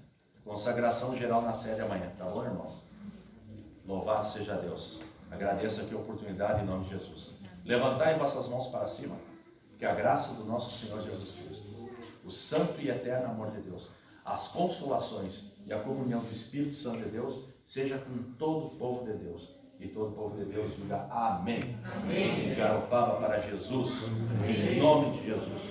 Consagração geral na sede amanhã, tá bom, irmãos? Louvado seja Deus. Agradeço aqui a oportunidade em nome de Jesus. Levantai vossas mãos para cima, que a graça do nosso Senhor Jesus Cristo, o santo e eterno amor de Deus, as consolações e a comunhão do Espírito Santo de Deus, seja com todo o povo de Deus. E todo o povo de Deus diga amém. Amém. Garopaba para Jesus. Amém. Em nome de Jesus.